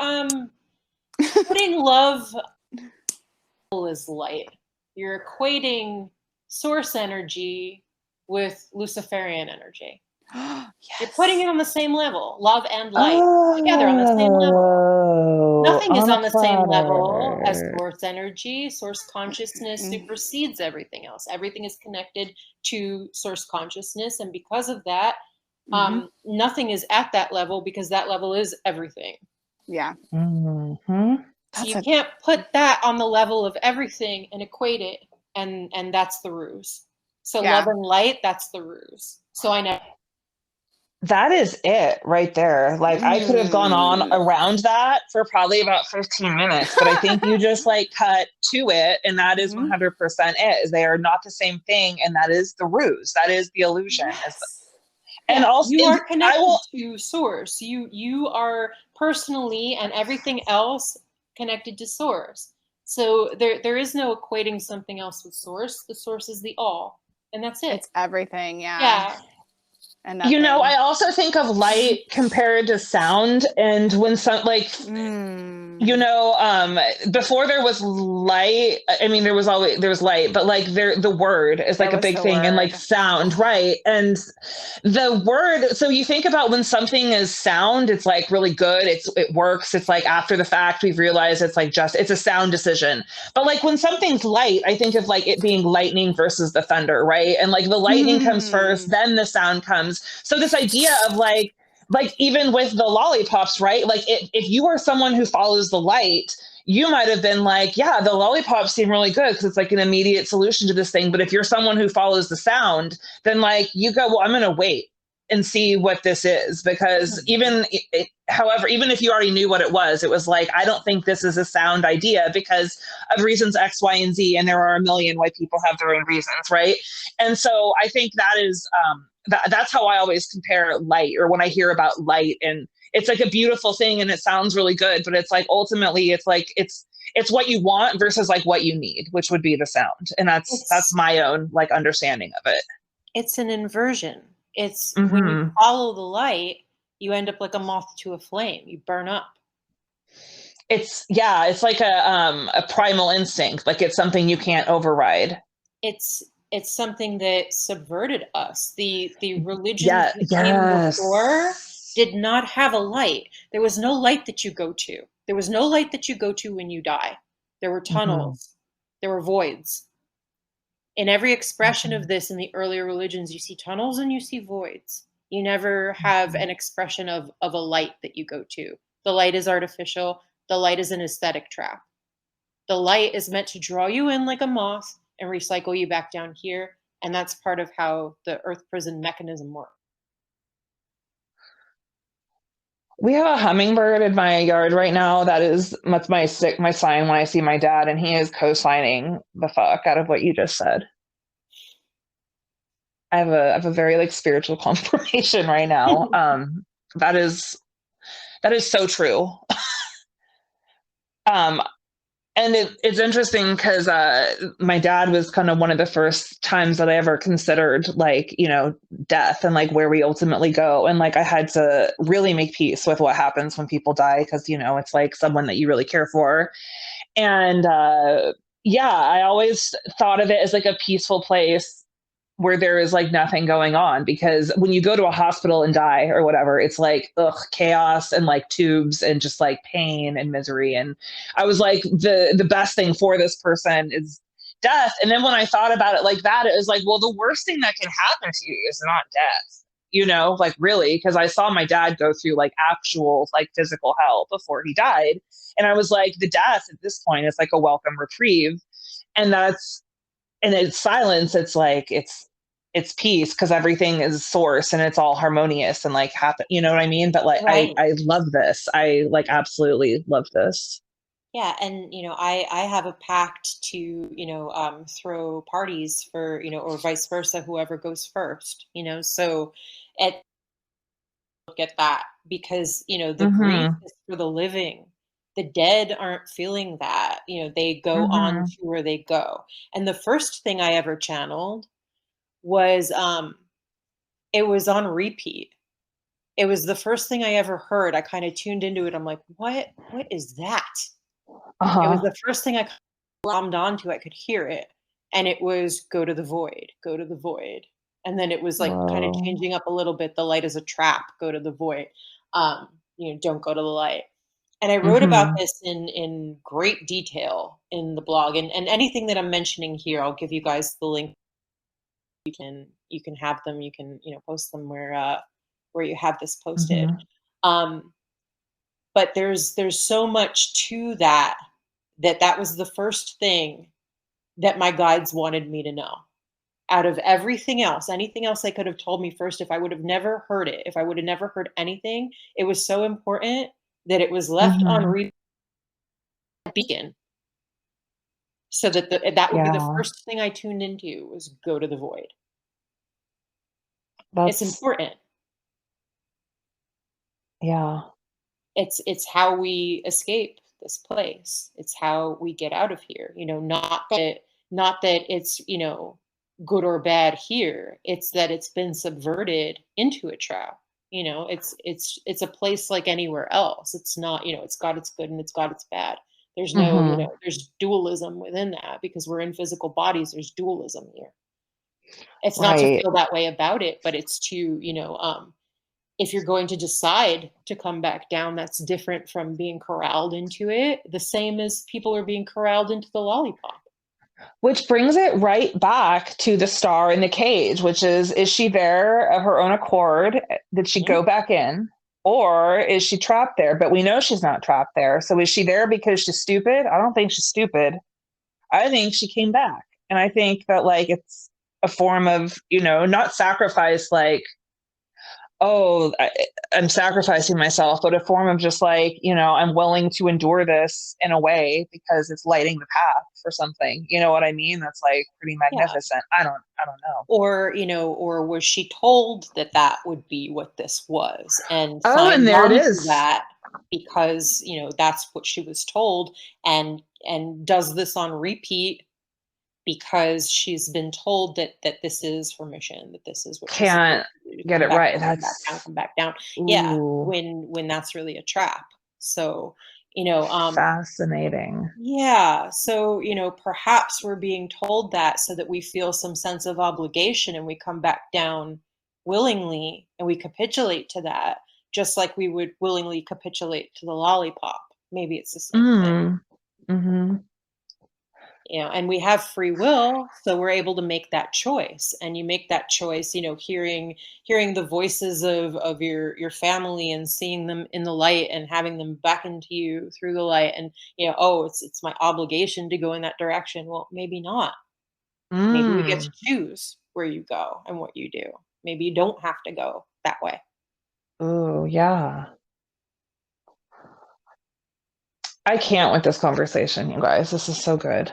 putting love is light. You're equating source energy with Luciferian energy. Yes. You're putting it on the same level, love and light together on the same level. Nothing is on the same level as source energy. Source consciousness supersedes everything else. Everything is connected to source consciousness, and because of that, nothing is at that level, because that level is everything. Yeah. So you can't put that on the level of everything and equate it, and that's the ruse. So love and light, that's the ruse. So I know. That is it right there. Like I could have gone on around that for probably about 15 minutes, but I think you just like cut to it, and that is 100% it. They are not the same thing, and that is the ruse. That is the illusion. Yes. And also you are connected to source. You are personally and everything else connected to source. So there is no equating something else with source. The source is the all, and that's it. It's everything. Yeah. And I also think of light compared to sound, and when some before there was light, I mean there was light, but like the word is like a big thing, and like sound, right? And the word, so you think about when something is sound, it's like really good, it works, it's like after the fact we've realized it's like it's a sound decision. But like when something's light, I think of like it being lightning versus the thunder, right? And like the lightning comes first, then the sound comes. So this idea of like even with the lollipops, right? Like if you are someone who follows the light, you might have been like, yeah, the lollipops seem really good because it's like an immediate solution to this thing. But if you're someone who follows the sound, then like you go, well, I'm going to wait and see what this is, because even if you already knew what it was like, I don't think this is a sound idea because of reasons X, Y, and Z. And there are a million why people have their own reasons. Right. And so I think that is, that's how I always compare light, or when I hear about light, and it's like a beautiful thing and it sounds really good, but it's like, ultimately it's like, it's what you want versus like what you need, which would be the sound. And that's my own like understanding of it. It's an inversion. It's when you follow the light, you end up like a moth to a flame. You burn up. It's like a primal instinct. Like it's something you can't override. It's something that subverted us. The religion that came before did not have a light. There was no light that you go to. There was no light that you go to when you die. There were tunnels. There were voids. In every expression of this in the earlier religions, you see tunnels and you see voids. You never have an expression of a light that you go to. The light is artificial. The light is an aesthetic trap. The light is meant to draw you in like a moth and recycle you back down here. And that's part of how the earth prison mechanism works. We have a hummingbird in my yard right now. That's my sign when I see my dad, and he is co-signing the fuck out of what you just said. I have a very like spiritual confirmation right now. That is so true. And it's interesting because my dad was kind of one of the first times that I ever considered like, death and like where we ultimately go. And like I had to really make peace with what happens when people die, because, it's like someone that you really care for. And I always thought of it as like a peaceful place where there is like nothing going on, because when you go to a hospital and die or whatever, it's like, chaos and like tubes and just like pain and misery. And I was like, the best thing for this person is death. And then when I thought about it like that, it was like, well, the worst thing that can happen to you is not death, like really, because I saw my dad go through like actual like physical hell before he died. And I was like, the death at this point is like a welcome reprieve. And it's silence. It's like, it's peace, because everything is source and it's all harmonious and like happen, you know what I mean? But like, right. I love this. I like absolutely love this. Yeah. And, I have a pact to, throw parties for, or vice versa, whoever goes first, so, at look at that, because the grief is for the living. The dead aren't feeling that. They go on to where they go. And the first thing I ever channeled was it was on repeat. It was the first thing I ever heard. I kind of tuned into it. I'm like, what is that? It was the first thing I glommed onto. I could hear it. And it was go to the void, go to the void. And then it was like kind of changing up a little bit. The light is a trap, go to the void. Don't go to the light. And I wrote about this in great detail in the blog. And anything that I'm mentioning here, I'll give you guys the link. You can have them. You can post them where you have this posted. But there's so much to that was the first thing that my guides wanted me to know. Out of everything else, anything else they could have told me first, if I would have never heard it, if I would have never heard anything, it was so important that it was left on beacon, so that that would be the first thing I tuned into, was go to the void. It's important. Yeah. It's how we escape this place. It's how we get out of here. Not that it's, good or bad here. It's that it's been subverted into a trap. It's a place like anywhere else. It's not, it's got its good and it's got its bad. There's no, there's dualism within that, because we're in physical bodies. There's dualism here. It's not to feel that way about it, but it's to, if you're going to decide to come back down, that's different from being corralled into it. The same as people are being corralled into the lollipop. Which brings it right back to the star in the cage, which is she there of her own accord? Did she go back in? Or is she trapped there? But we know she's not trapped there. So is she there because she's stupid? I don't think she's stupid. I think she came back. And I think that it's a form of, not sacrifice, I'm sacrificing myself, but a form of just I'm willing to endure this in a way because it's lighting the path for something. You know what I mean? That's pretty magnificent. Yeah. I don't know. Or was she told that would be what this was, and and there it is. That because that's what she was told, and does this on repeat because she's been told that this is her mission, that this is what can't get it right. Come back down. Ooh. Yeah, when that's really a trap. So fascinating. Yeah. So perhaps we're being told that so that we feel some sense of obligation, and we come back down willingly, and we capitulate to that, just like we would willingly capitulate to the lollipop. Maybe it's the same thing. Mm-hmm. And we have free will, so we're able to make that choice. And you make that choice, hearing the voices of your family, and seeing them in the light, and having them beckon to you through the light, and it's my obligation to go in that direction. Well, maybe not. Maybe we get to choose where you go and what you do. Maybe you don't have to go that way. Oh, yeah. I can't with this conversation, you guys. This is so good.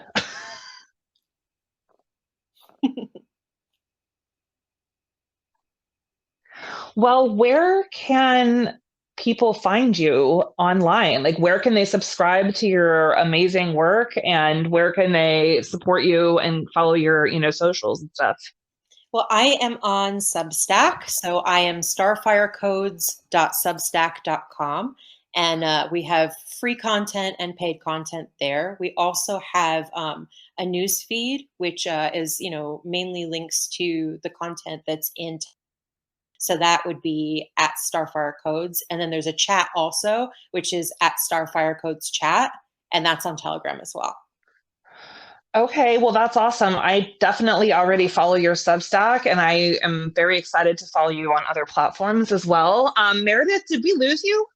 Well, where can people find you online? Where can they subscribe to your amazing work, and where can they support you and follow your, socials and stuff? Well, I am on Substack. So I am starfirecodes.substack.com. And we have free content and paid content there. We also have a news feed, which is, mainly links to the content that's in. So that would be at StarFire Codes. And then there's a chat also, which is at StarFire Codes chat. And that's on Telegram as well. Okay, well, that's awesome. I definitely already follow your Substack, and I am very excited to follow you on other platforms as well. Meredith, did we lose you?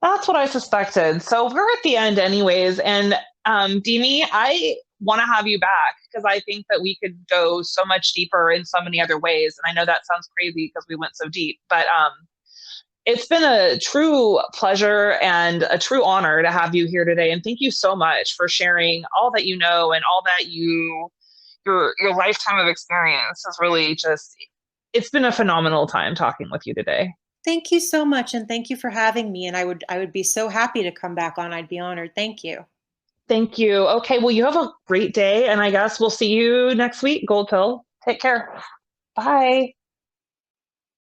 That's what I suspected. So we're at the end anyways. And Demi, I want to have you back because I think that we could go so much deeper in so many other ways. And I know that sounds crazy because we went so deep, but it's been a true pleasure and a true honor to have you here today. And thank you so much for sharing all that you know and all that your lifetime of experience has really just it's been a phenomenal time talking with you today. Thank you so much. And thank you for having me. And I would be so happy to come back on. I'd be honored. Thank you. Thank you. Okay. Well, you have a great day. And I guess we'll see you next week, Gold Pill. Take care. Bye.